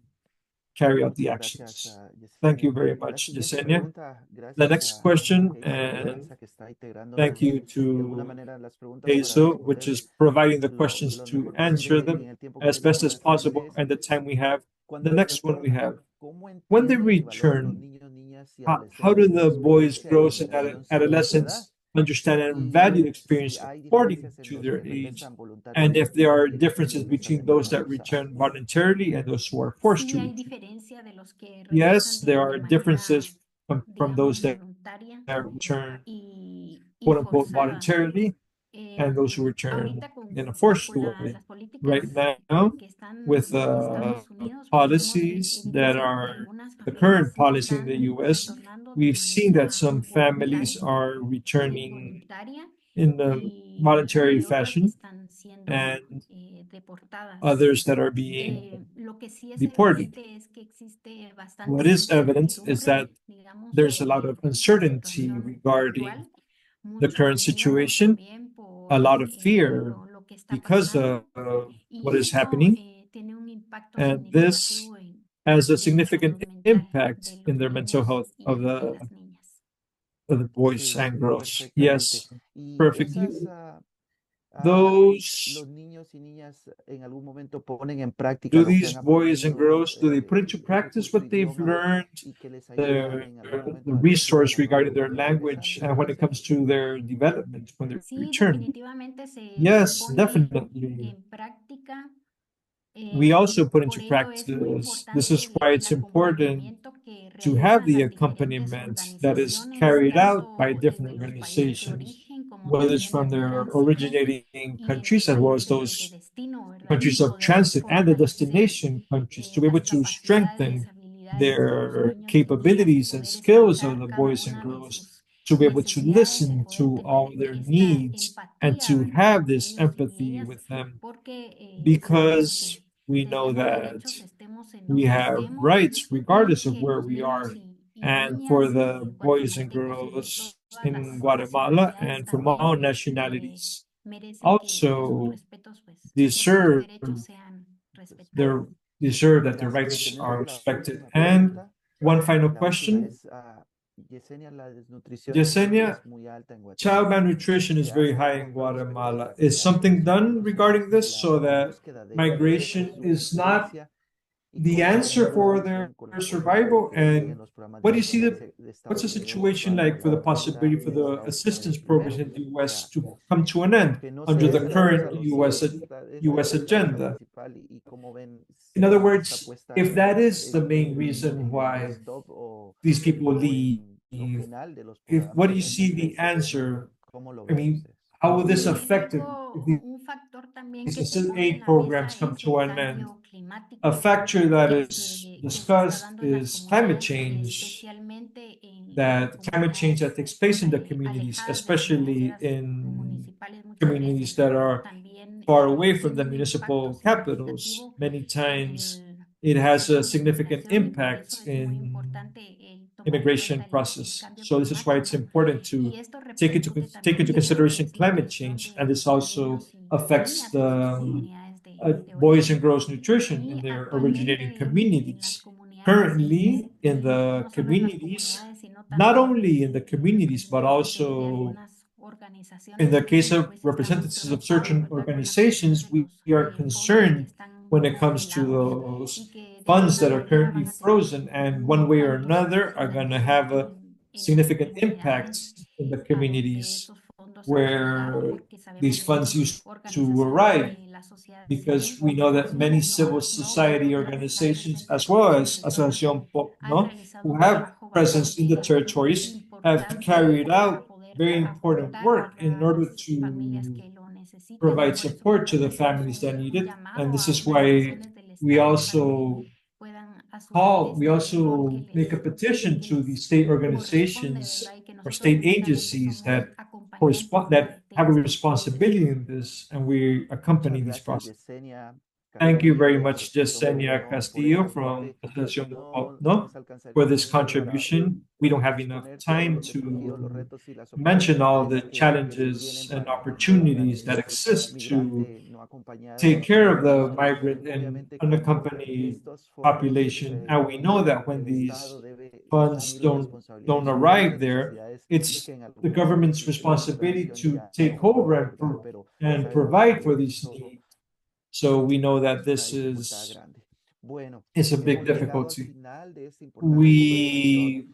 carry out the Gracias, actions. Thank you Yesenia. very La much, siguiente Yesenia. pregunta, The gracias next a question, Hazel and Esperanza, que está thank integrándonos you de alguna to manera las preguntas para Hazel, which responder is providing the lo, questions lo to mejor answer posible them en el tiempo que as best tenemos as para responder possible es and the time we have. The cuando next one we retornan, have. ¿cómo When they entienden y valoran los return, niños, niñas y how do adolescentes the su boys, experiencia de girls, and migración según su edad? adolescents understand and Y value the experience si hay according diferencias en to los their que age? regresan And if voluntariamente there are y los que differences regresan de between those manera that forzada. return voluntarily and those who are forced Sí to hay return. diferencia de los que Yes, regresan there de are manera, differences from digamos, those that voluntaria return y quote unquote forzada. voluntarily and those who return Ahorita in a forced con way. las políticas Right now, que están with en Estados Unidos, pues hemos policies that evidenciado que are algunas the familias current sí policy in están the US, retornando de we've seen that some manera families voluntaria, are returning voluntaria in a voluntary y otras que fashion, están siendo and deportadas. others that are being Lo que sí es deported. evidente es que existe bastante What is evident is that incertidumbre, digamos, there's a sobre lot of la uncertainty situación regarding actual, the mucho current miedo situation, también por a lot of fear lo que está because pasando, of what y is eso happening, tiene un impacto and this significativo has a en la significant salud mental impact de in los their mental niños health y de las niñas. of the boys Sí, and girls. perfectamente. Yes, Y perfectly. esas, Those, los niños y niñas en algún momento ponen en práctica do lo que these han boys and aprendido girls, do they put into respecto a practice su what they've idioma learned, y que les ayuda their en algún the momento al resource regarding desarrollo their cuando language, regresan? and when it comes to their development when they Sí, return? definitivamente se Yes, pone definitely. en práctica. We also put Por into ello es muy practice. This importante is why el it's important acompañamiento que to have realizan the las diferentes accompaniment that is organizaciones, carried out by tanto different desde los países de organizations, origen como whether it's también from de their tránsito originating y en countries los as well as países de those destino, ¿verdad? countries of Poder transit and the fortalecer destination countries, to be able las to capacidades, strengthen habilidades de los their niños y niñas y capabilities and poder skills of escuchar the cada boys and una de girls, sus to be able to necesidades, el listen poder to all tener their esta needs and empatía, to ¿verdad? have Con this ellos y empathy ellas, with them, porque because we know tenemos that derechos, estemos en we donde have estemos, rights y regardless of que where los we niños are. y And for niñas the boys and guatemaltecos y de girls todas in las Guatemala nacionalidades and from all también nationalities merecen que sus also respetos, pues, que sus deserve derechos sean their respetados. deserve that their Gracias. rights are Tenemos la respected. última And pregunta. one final La última question. es, Yesenia, la desnutrición infantil Yesenia, es muy alta en child Guatemala. malnutrition is ¿Se very hace high algo in al respecto Guatemala. Is ya que something done desconocemos regarding this la so that búsqueda de migration su is not supervivencia y the cómo ven answer la for relación their con las posibilidades survival? que hay en And los programas what de do you see asistencia de what's the Estados Unidos situation para like for the garantizar possibility for the esta assistance programs primero in the US a to come to an end que no under se the entre a current esa US es la causa agenda? principal y cómo ven In other si esta words, puesta if that is the main reason en why stop these people o leave, en lo final de los if what programas do de you see asistencia. the answer? ¿Cómo lo I ven mean, ustedes? how will this Sí, affect if un factor también these que se pone en aid la programs mesa come es to el an end? cambio climático A factor that is que se está discussed dando en las is climate comunidades y change, especialmente en that climate change comunidades that takes place in the communities, alejadas de las especially cabeceras in municipales muchas communities veces, that are también far away from tiene the un impacto municipal capitals. significativo Many times en it has a procesos de significant migración y por eso impact es muy in importante el tomar en immigration cuenta el process. cambio So this is why it's climático important y to esto repercute take también into en la consideration climate desnutrición change, and this de also niños y affects niñas the en sus comunidades de boys origen. and girls nutrition in Y their originating actualmente en las communities. comunidades currently in the communities, not only in the communities, but also in the case of representatives of certain organizations, we are concerned when it comes to those funds that are currently frozen and one way or another are going to have a significant impact in the communities where these funds used to arrive, because we know that many civil society organizations, as well as Asociación Pop No'j, who have presence in the territories, have carried out very important work in order to provide support to the families that need it. And this is why we also we also make a petition to the state organizations or state agencies that have a responsibility in this, and we accompany this process. Thank you very much, Yesenia Castillo from Asociación Pop No'j, for this contribution. We don't have enough time to mention all the challenges and opportunities that exist to take care of the migrant and unaccompanied population. And we know that when these funds don't arrive there, it's the government's responsibility to take over and provide for these needs. So we know that this is a big difficulty. We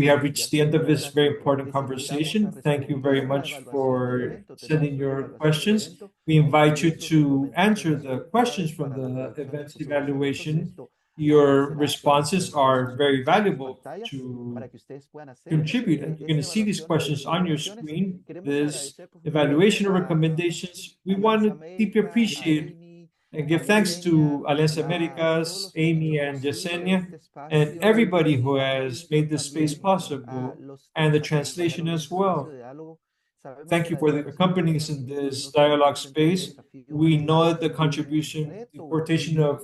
have reached the end of this very important conversation. Thank you very much for sending your questions. We invite you to answer the questions from the events evaluation. Your responses are very valuable to contribute. And you're going to see these questions on your screen. This evaluation of recommendations, we want to deeply appreciate and give thanks to Alianza Americas, Amy and Yesenia, and everybody who has made this space possible, and the translation as well. Thank you for the accompanying us in this dialogue space. We know that the contribution, deportation of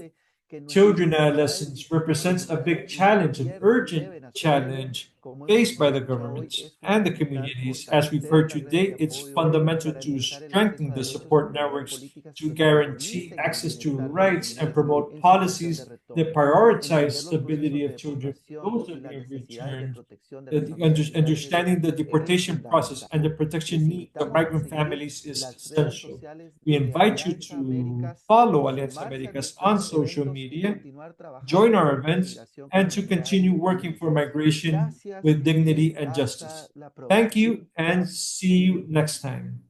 children and adolescents represents a big challenge, an urgent challenge faced by the governments and the communities. As we've heard today, it's fundamental to strengthen the support networks to guarantee access to rights and promote policies that prioritize stability of children, those that are returned, understanding the deportation process and the protection need of migrant families is essential. We invite you to follow Alianza Americas on social media, join our events, and to continue working for migration with dignity and justice. Thank you, and see you next time.